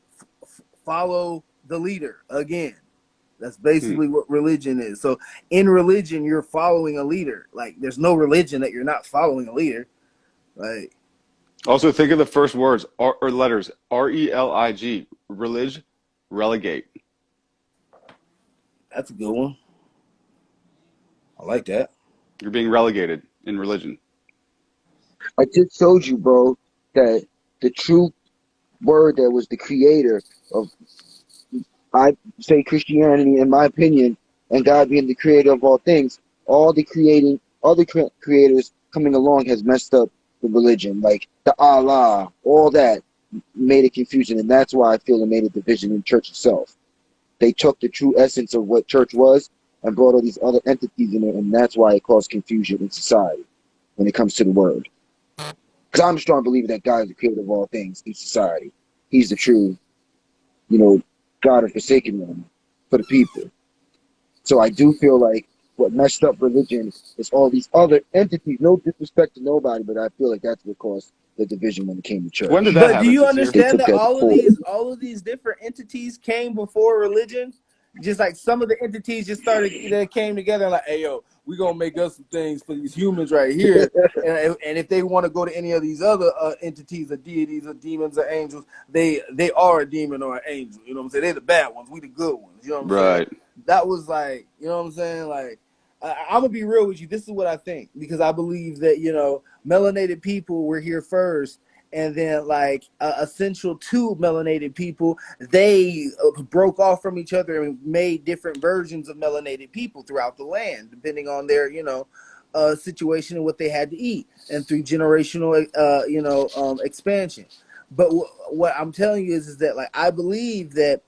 follow the leader again. That's Hmm. basically what religion is. So in religion, you're following a leader. Like there's no religion that you're not following a leader. Like Also, think of the first words or letters RELIG, relig, relegate. that's a good one. I like that. You're being relegated in religion. I just showed you, bro, that the true word that was the creator of, I say, Christianity, in my opinion, and God being the creator of all things, all the other creators coming along has messed up the religion, like the Allah, all that made a confusion, and that's why I feel it made a division in church itself. They took the true essence of what church was and brought all these other entities in it, and that's why it caused confusion in society when it comes to the word. Because I'm a strong believer that God is the creator of all things in society. He's the true, you know, God of forsaken one for the people. So I do feel like what messed up religion is all these other entities. No disrespect to nobody, but I feel like that's what caused the division when it came to When did church. that But do happen, you Sincere? They understand took that that to court. all of these different entities came before religion? Just like some of the entities just started, they came together and like, hey yo, we gonna make us some things for these humans right here. And if they want to go to any of these other entities or deities or demons or angels, they are a demon or an angel. You know what I'm saying? They're the bad ones. We the good ones. You know what I'm saying? Right. That was like, you know what I'm saying? Like, I'm gonna be real with you. This is what I think, because I believe that melanated people were here first, and then like essential to melanated people, they broke off from each other and made different versions of melanated people throughout the land, depending on their situation and what they had to eat, and through generational expansion. But what I'm telling you is that like I believe that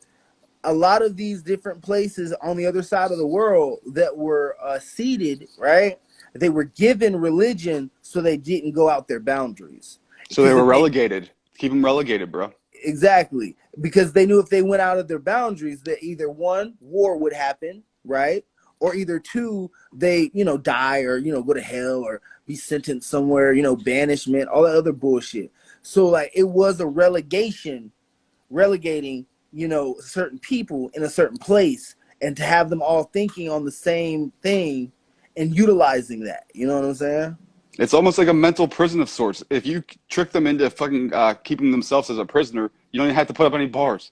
a lot of these different places on the other side of the world that were seeded, right? They were given religion so they didn't go out their boundaries. So they Because were if they relegated. Keep them relegated, bro. exactly, because they knew if they went out of their boundaries, that either one, war would happen, right? Or either two, they die or go to hell or be sentenced somewhere, banishment, all that other bullshit. So like it was a relegating certain people in a certain place, and to have them all thinking on the same thing and utilizing that, you know what I'm saying? It's almost like a mental prison of sorts. If you trick them into fucking keeping themselves as a prisoner, you don't even have to put up any bars.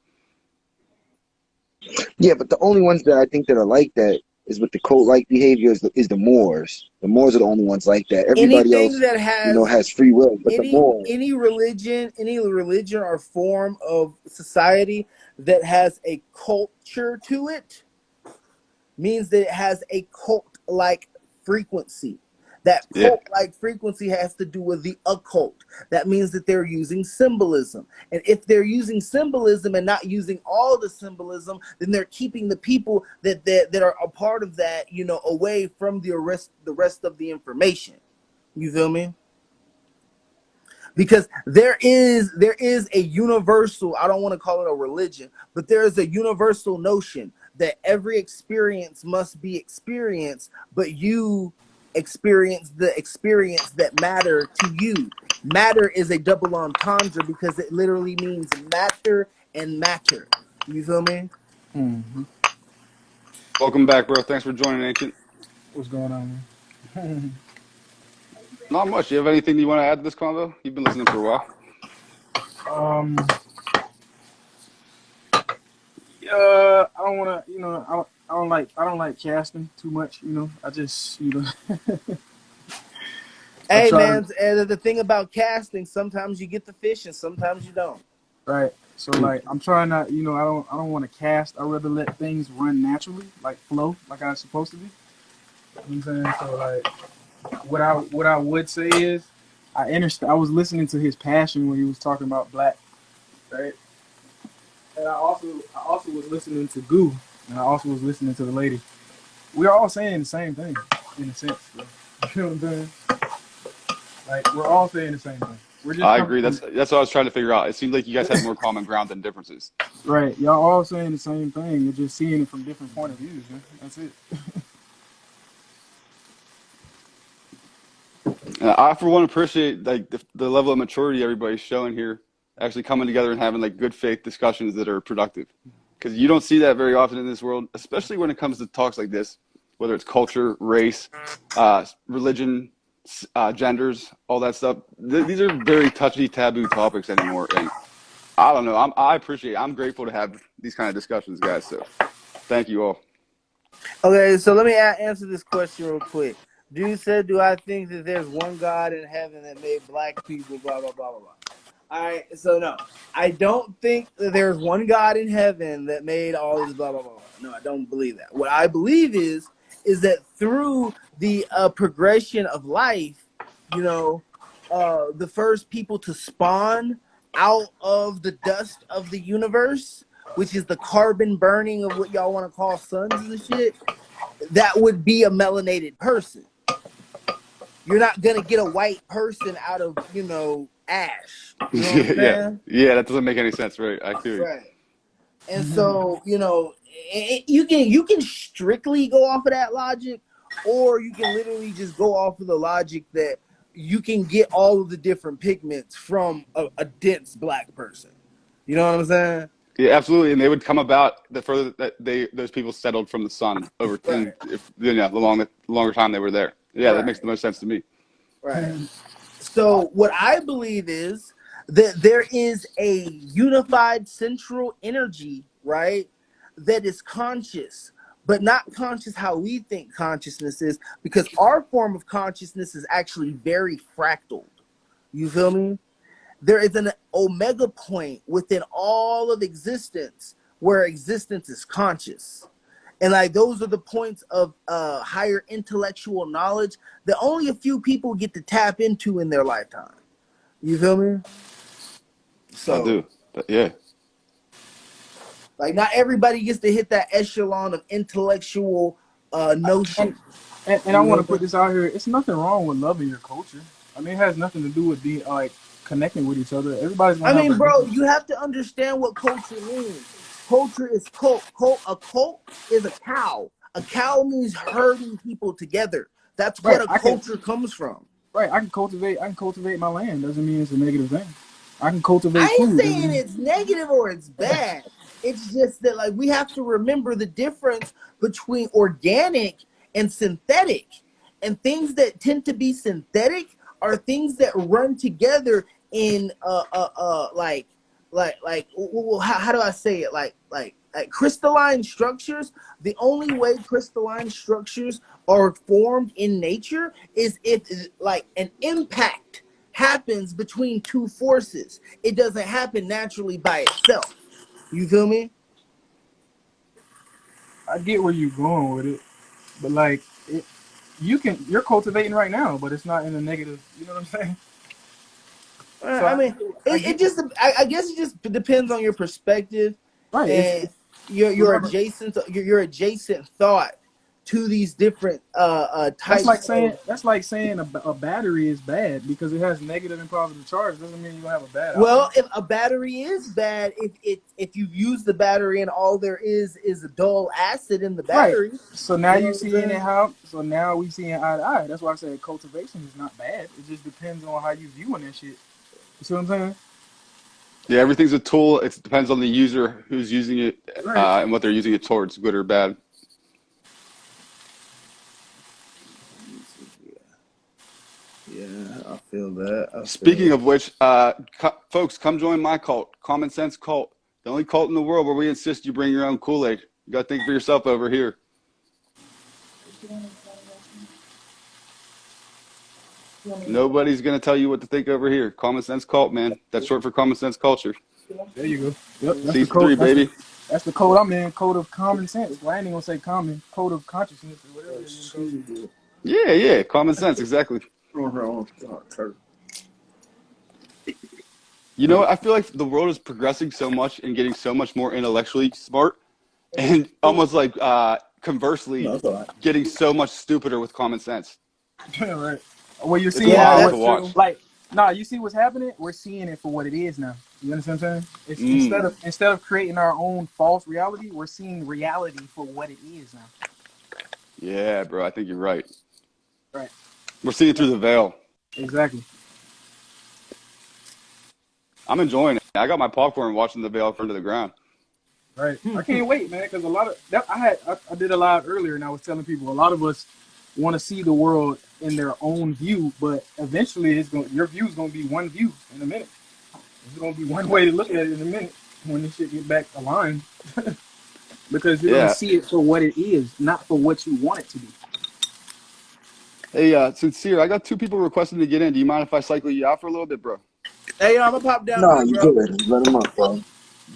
Yeah, but the only ones that I think that are like that is with the cult-like behavior is the Moors. The Moors are the only ones like that. Everybody Anything else, that has has free will, but the any Moors. any religion or form of society that has a culture to it means that it has a cult like frequency. That Yeah. cult like frequency has to do with the occult. That means that they're using symbolism. And if they're using symbolism and not using all the symbolism, then they're keeping the people that are a part of that, away from the rest of the information. You feel me? Because there is a universal, I don't want to call it a religion, but there is a universal notion that every experience must be experienced, but you experience the experience that matter to you. Matter is a double entendre because it literally means matter and matter. You feel me? Hmm. Welcome back, bro. Thanks for joining, Ancient. What's going on, man? Not much. You have anything you want to add to this convo? You've been listening for a while. um, I don't want to, I don't like casting too much. I just, I Hey try to. man, and the thing about casting, sometimes you get the fish and sometimes you don't. Right. So like I'm trying not, I don't want to cast. I rather let things run naturally, like flow, like I'm supposed to be. You know what I'm saying? So like what I would say is I was listening to his passion when he was talking about black, right? And I also was listening to Goo, and I also was listening to the lady. We're all saying the same thing in a sense, bro. You know what I'm saying? Like we're all saying the same thing. We're just I coming agree. from. That's what I was trying to figure out. It seemed like you guys had more common ground than differences. Right. Y'all all saying the same thing. You're just seeing it from different point of views, man. That's it. I, for one, appreciate like the level of maturity everybody's showing here, actually coming together and having like good faith discussions that are productive. Because you don't see that very often in this world, especially when it comes to talks like this, whether it's culture, race, religion, genders, all that stuff. These are very touchy, taboo topics anymore, and I don't know. I appreciate. I'm grateful to have these kind of discussions, guys. So thank you all. Okay, so let me answer this question real quick. Dude said, "Do I think that there's one God in heaven that made black people?" Blah blah blah blah blah. All right, so no, I don't think that there's one God in heaven that made all this blah blah blah blah. No, I don't believe that. What I believe is that through the progression of life, you know, the first people to spawn out of the dust of the universe, which is the carbon burning of what y'all want to call suns and shit, that would be a melanated person. You're not gonna get a white person out of ash. You know what I'm Yeah, saying? yeah. That doesn't make any sense, right? I feel you. Right. And so you can strictly go off of that logic, or you can literally just go off of the logic that you can get all of the different pigments from a dense black person. You know what I'm saying? Yeah, absolutely. And they would come about the further that those people settled from the sun over, and Right. if the longer time they were there. Yeah, that makes Right. the most sense to me. Right. So what I believe is that there is a unified central energy, right, that is conscious, but not conscious how we think consciousness is, because our form of consciousness is actually very fractal. You feel me? There is an omega point within all of existence where existence is conscious. And like those are the points of higher intellectual knowledge that only a few people get to tap into in their lifetime. You feel me? I So do. But yeah. like not everybody gets to hit that echelon of intellectual and, notion. and I You want feel to put me? this out here. It's nothing wrong with loving your culture. I mean, it has nothing to do with being like connecting with each other. Everybody's I gonna have a mean, bro, different. you have to understand what culture means. Culture is cult. A cult is a cow. A cow means herding people together. That's what Right. a I can. culture comes from. Right. I can cultivate my land. Doesn't mean it's a negative thing. I can cultivate I food. ain't Doesn't saying mean. it's negative or it's bad. It's just that like we have to remember the difference between organic and synthetic. And things that tend to be synthetic are things that run together in like how do I say it? crystalline structures, the only way crystalline structures are formed in nature is if like an impact happens between two forces. It doesn't happen naturally by itself. You feel me? I get where you're going with it, but like you're cultivating right now, but it's not in a negative. You know what I'm saying? So I mean, I it get just I guess it just depends on your perspective right. and It's your whoever. adjacent your adjacent thought to these different types of. That's like saying a battery is bad because it has negative and positive charge. Doesn't mean you're gonna have a bad Well, outcome. if a battery is bad, if you use the battery and all there is a dull acid in the Right. battery, So now you know you what I'm seeing it saying? how. So now we seeing eye to eye. That's why I said cultivation is not bad. It just depends on how you viewing that shit. You see what I'm saying? Yeah, everything's a tool. It depends on the user who's using it Right. and what they're using it towards, good or bad. Yeah, I feel that. I feel Speaking that. of which, folks, come join my cult, Common Sense Cult, the only cult in the world where we insist you bring your own Kool-Aid. You got to think for yourself over here. Nobody's going to tell you what to think over here. Common Sense Cult, man. That's short for Common Sense Culture. There you go. Yep. That's the code. Season 3, baby. That's the code I'm in. Code of common sense. Well, I ain't even gonna say common. Code of consciousness or whatever Oh, it is you want to shit. Yeah, yeah, common sense, exactly. Oh, turd. You know what? I feel like the world is progressing so much and getting so much more intellectually smart, and almost like No, conversely, that's all right. getting so much stupider with common sense. call. Right. Well, you're It's seeing Yeah, now wild to what that's true. watch. like. Nah, you see what's happening? We're seeing it for what it is now. You understand what I'm saying? It's Mm, instead of creating our own false reality, we're seeing reality for what it is now. yeah, bro, I think you're right. Right. We're seeing through the veil. Exactly. I'm enjoying it. I got my popcorn watching the veil come to the ground. Right. I can't wait, man, because a lot of that I did a live earlier, and I was telling people a lot of us want to see the world in their own view, but eventually your view is gonna be one view in a minute. It's gonna be one way to look at it in a minute when this shit get back aligned, because you're gonna Yeah. see it for what it is, not for what you want it to be. Hey, Sincere, I got 2 people requesting to get in. Do you mind if I cycle you out for a little bit, bro? Hey, yo, I'm gonna pop down, No, big you bro. good. Let him up, bro.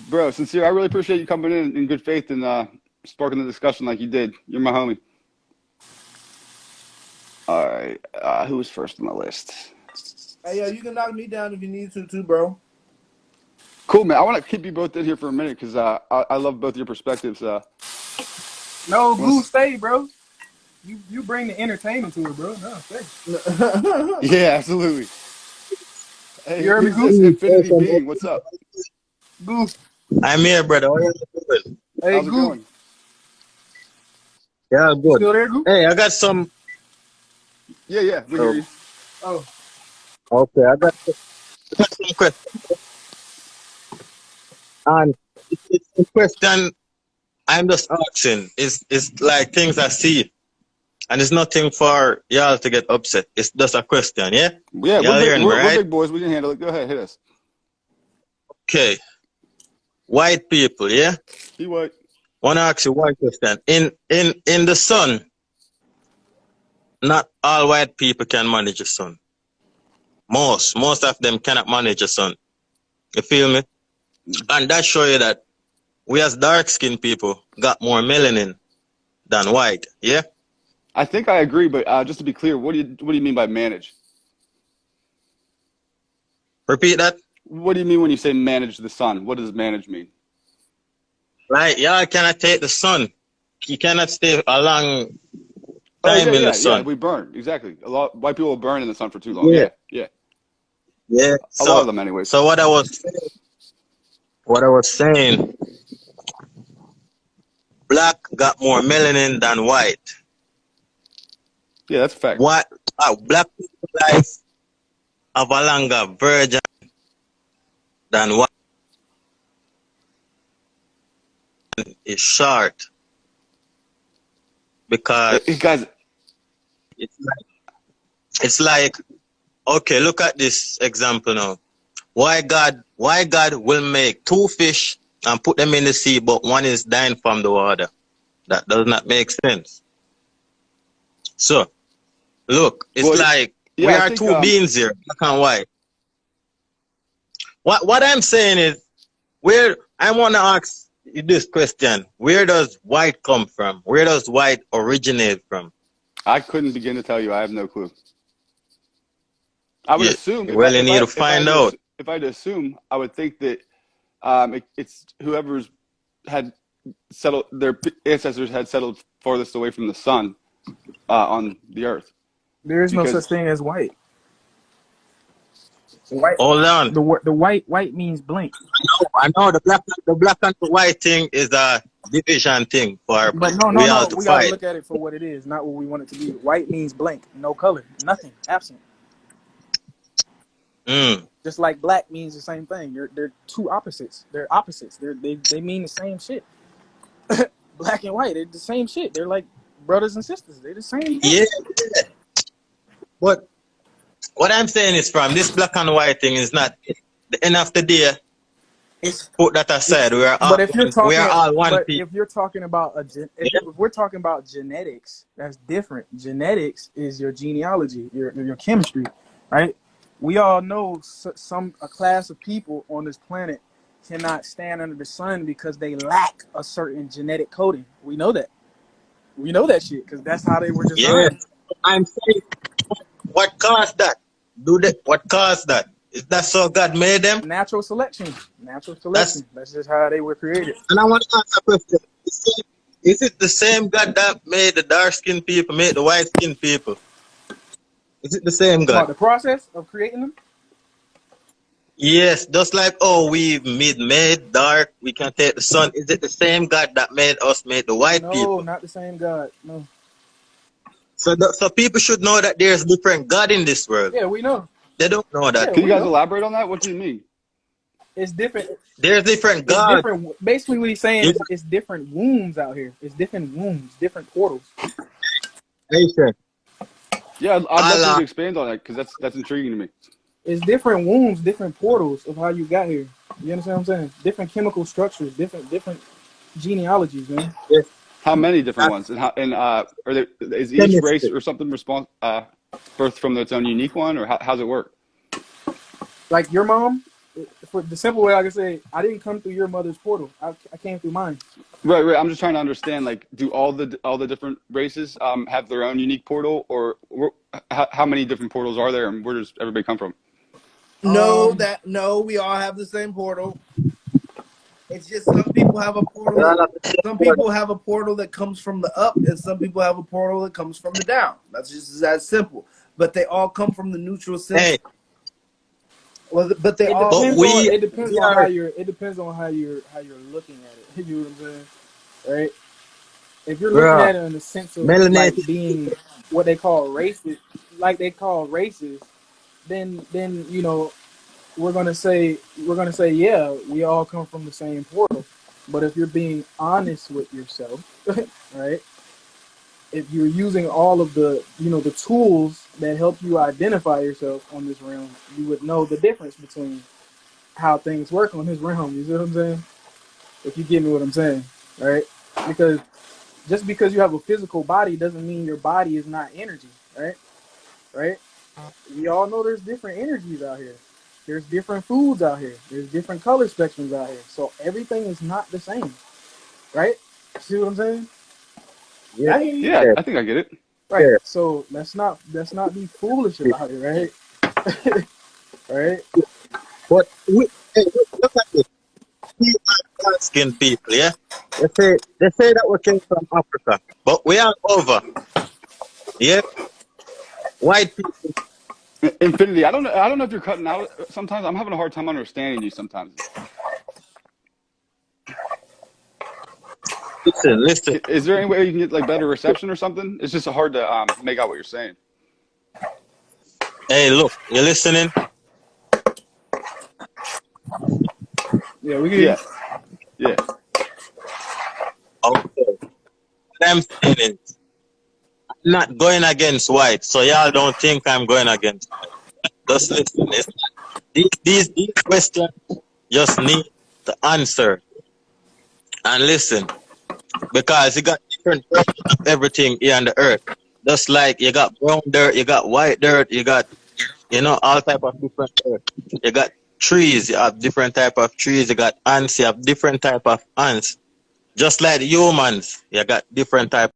Bro, Sincere, I really appreciate you coming in good faith and sparking the discussion like you did. You're my homie. All right. Who was first on the list? Hey, yo, you can knock me down if you need to, too, bro. Cool, man. I want to keep you both in here for a minute because I love both your perspectives. No, Wanna Goose, stay, bro. You bring the entertainment to it, bro. No, stay. Yeah, absolutely. You Hey, heard me, who's this Goose? infinity being? What's up? Goose. I'm here, brother. How you doing? Hey, How's it Goose. going? Yeah, You good. still there, Goose? Hey, I got some. Yeah, yeah, we hear Oh, you. Oh, okay. I got some questions. And it's a question I'm just asking. It's like things I see, and it's nothing for y'all to get upset. It's just a question, yeah? Yeah, we're Y'all big. hearing me, We're right? big boys. We can handle it. Go ahead, hit us. Okay. White people, yeah? Be what? Want to ask you one question. In the sun, not all white people can manage a sun. Most of them cannot manage a sun. You feel me? And that show you that we as dark skinned people got more melanin than white. Yeah? I think I agree, but just to be clear, what do you mean by manage? Repeat that. What do you mean when you say manage the sun? What does manage mean? Like y'all cannot take the sun. You cannot stay a long Oh yeah, time in the yeah, yeah. sun. We burn exactly. A lot white people will burn in the sun for too long. Yeah, Yeah, yeah. yeah. A lot So of them, anyways. so what I was saying, black got more melanin than white. Yeah, that's a fact. What black people life have a longer virgin than white is short because Guys, it's like, it's like okay, look at this example now. Why God will make 2 fish and put them in the sea, but one is dying from the water. That does not make sense. So, look, it's Well, like we yeah, I are think two beings here, black and white. What I'm saying is, where I want to ask you this question: where does white come from? Where does white originate from? I couldn't begin to tell you. I have no clue. I would Yeah, assume well, you need to find out. if I had to assume, I would think that it's whoever's had settled their ancestors had settled farthest away from the sun on the earth There is no such because thing as white. White. Hold on. The white means blank. I know the black and the white thing is a division thing for But no, no, we all no. to We gotta fight. look at it for what it is, not what we want it to be. White means blank, no color, nothing, absent. Mm. Just like black means the same thing. They're two opposites. They're opposites. They mean the same shit. Black and white, they're the same shit. They're like brothers and sisters. They're the same Yeah, thing. but what I'm saying is from this black and white thing is not the end of the day. It's Put that aside. but if you're We are talking, all one but people. if you're talking about if we're talking about genetics, that's different. Genetics is your genealogy, your chemistry, right? We all know a class of people on this planet cannot stand under the sun because they lack a certain genetic coding. We know that. We know that shit because that's how they were Yeah, designed. I'm saying what caused that? What caused that? Is that so God made them? Natural selection. Natural That's selection. That's just how they were created. and I want to ask a question. Is it the same God that made the dark skinned people, made the white skinned people? Is it the same God? About the process of creating them? Yes, just like we made dark, we can take the sun. Is it the same God that made us, made the white No, people? not the same God. No. So people should know that there's different God in this world. Yeah, we know. They don't know Yeah, that. can you we guys know. elaborate on that? What do you mean? It's different. There's different It's God. different. Basically, what he's saying You is it's different wombs out here. It's different wombs, different portals. nation, Yeah, I'd love for you Allah. to expand on that because that's intriguing to me. It's different wombs, different portals of how you got here. You understand what I'm saying? Different chemical structures, different genealogies, man. Yes, How many different that's ones, and is each race chemistry. or something birthed from its own unique one, or how's it work? Like your mom, for the simple way I can say, I didn't come through your mother's portal. I came through mine. Right, right. I'm just trying to understand. Like, do all the different races have their own unique portal, or how many different portals are there, and where does everybody come from? No, we all have the same portal. It's just some people have a portal We're that all at the same some border. people have a portal that comes from the up, and some people have a portal that comes from the down. That's just that simple. But they all come from the neutral sense. Hey, Well, but they It all but depends on it depends we on how are you're looking at it. You know what I'm saying? Right? If you're looking bro, at it in the sense of like melanated. being what they call racist, like they call racist, then you know we're gonna say yeah, we all come from the same portal. But if you're being honest with yourself, right? If you're using all of the tools that help you identify yourself on this realm, you would know the difference between how things work on this realm. You see what I'm saying? If you get me what I'm saying, right? Because just because you have a physical body doesn't mean your body is not energy, right? Right? We all know there's different energies out here. There's different foods out here. There's different color spectrums out here. So everything is not the same, right? See what I'm saying? Yeah, I hear you. Yeah, yeah, I think I get it. Right. yeah. So let's not be foolish about it, right? Right? But look at this. We are dark skinned people, yeah? They say that we came from Africa. But we are over. Yeah? White people. Infinity. I don't know if you're cutting out. Sometimes I'm having a hard time understanding you. Sometimes. Listen. Is there any way you can get like better reception or something? It's just hard to make out what you're saying. Hey, look, you listening? Yeah, we can. Yeah, yeah. Okay. What I'm saying is, I'm not going against white, so y'all don't think I'm going against white. Just listen. These questions just need the answer. And listen, because you got different versions of everything here on the earth. Just like you got brown dirt, you got white dirt, you got, all type of different dirt. You got trees, you have different type of trees, you got ants, you have different type of ants. Just like the humans, you got different type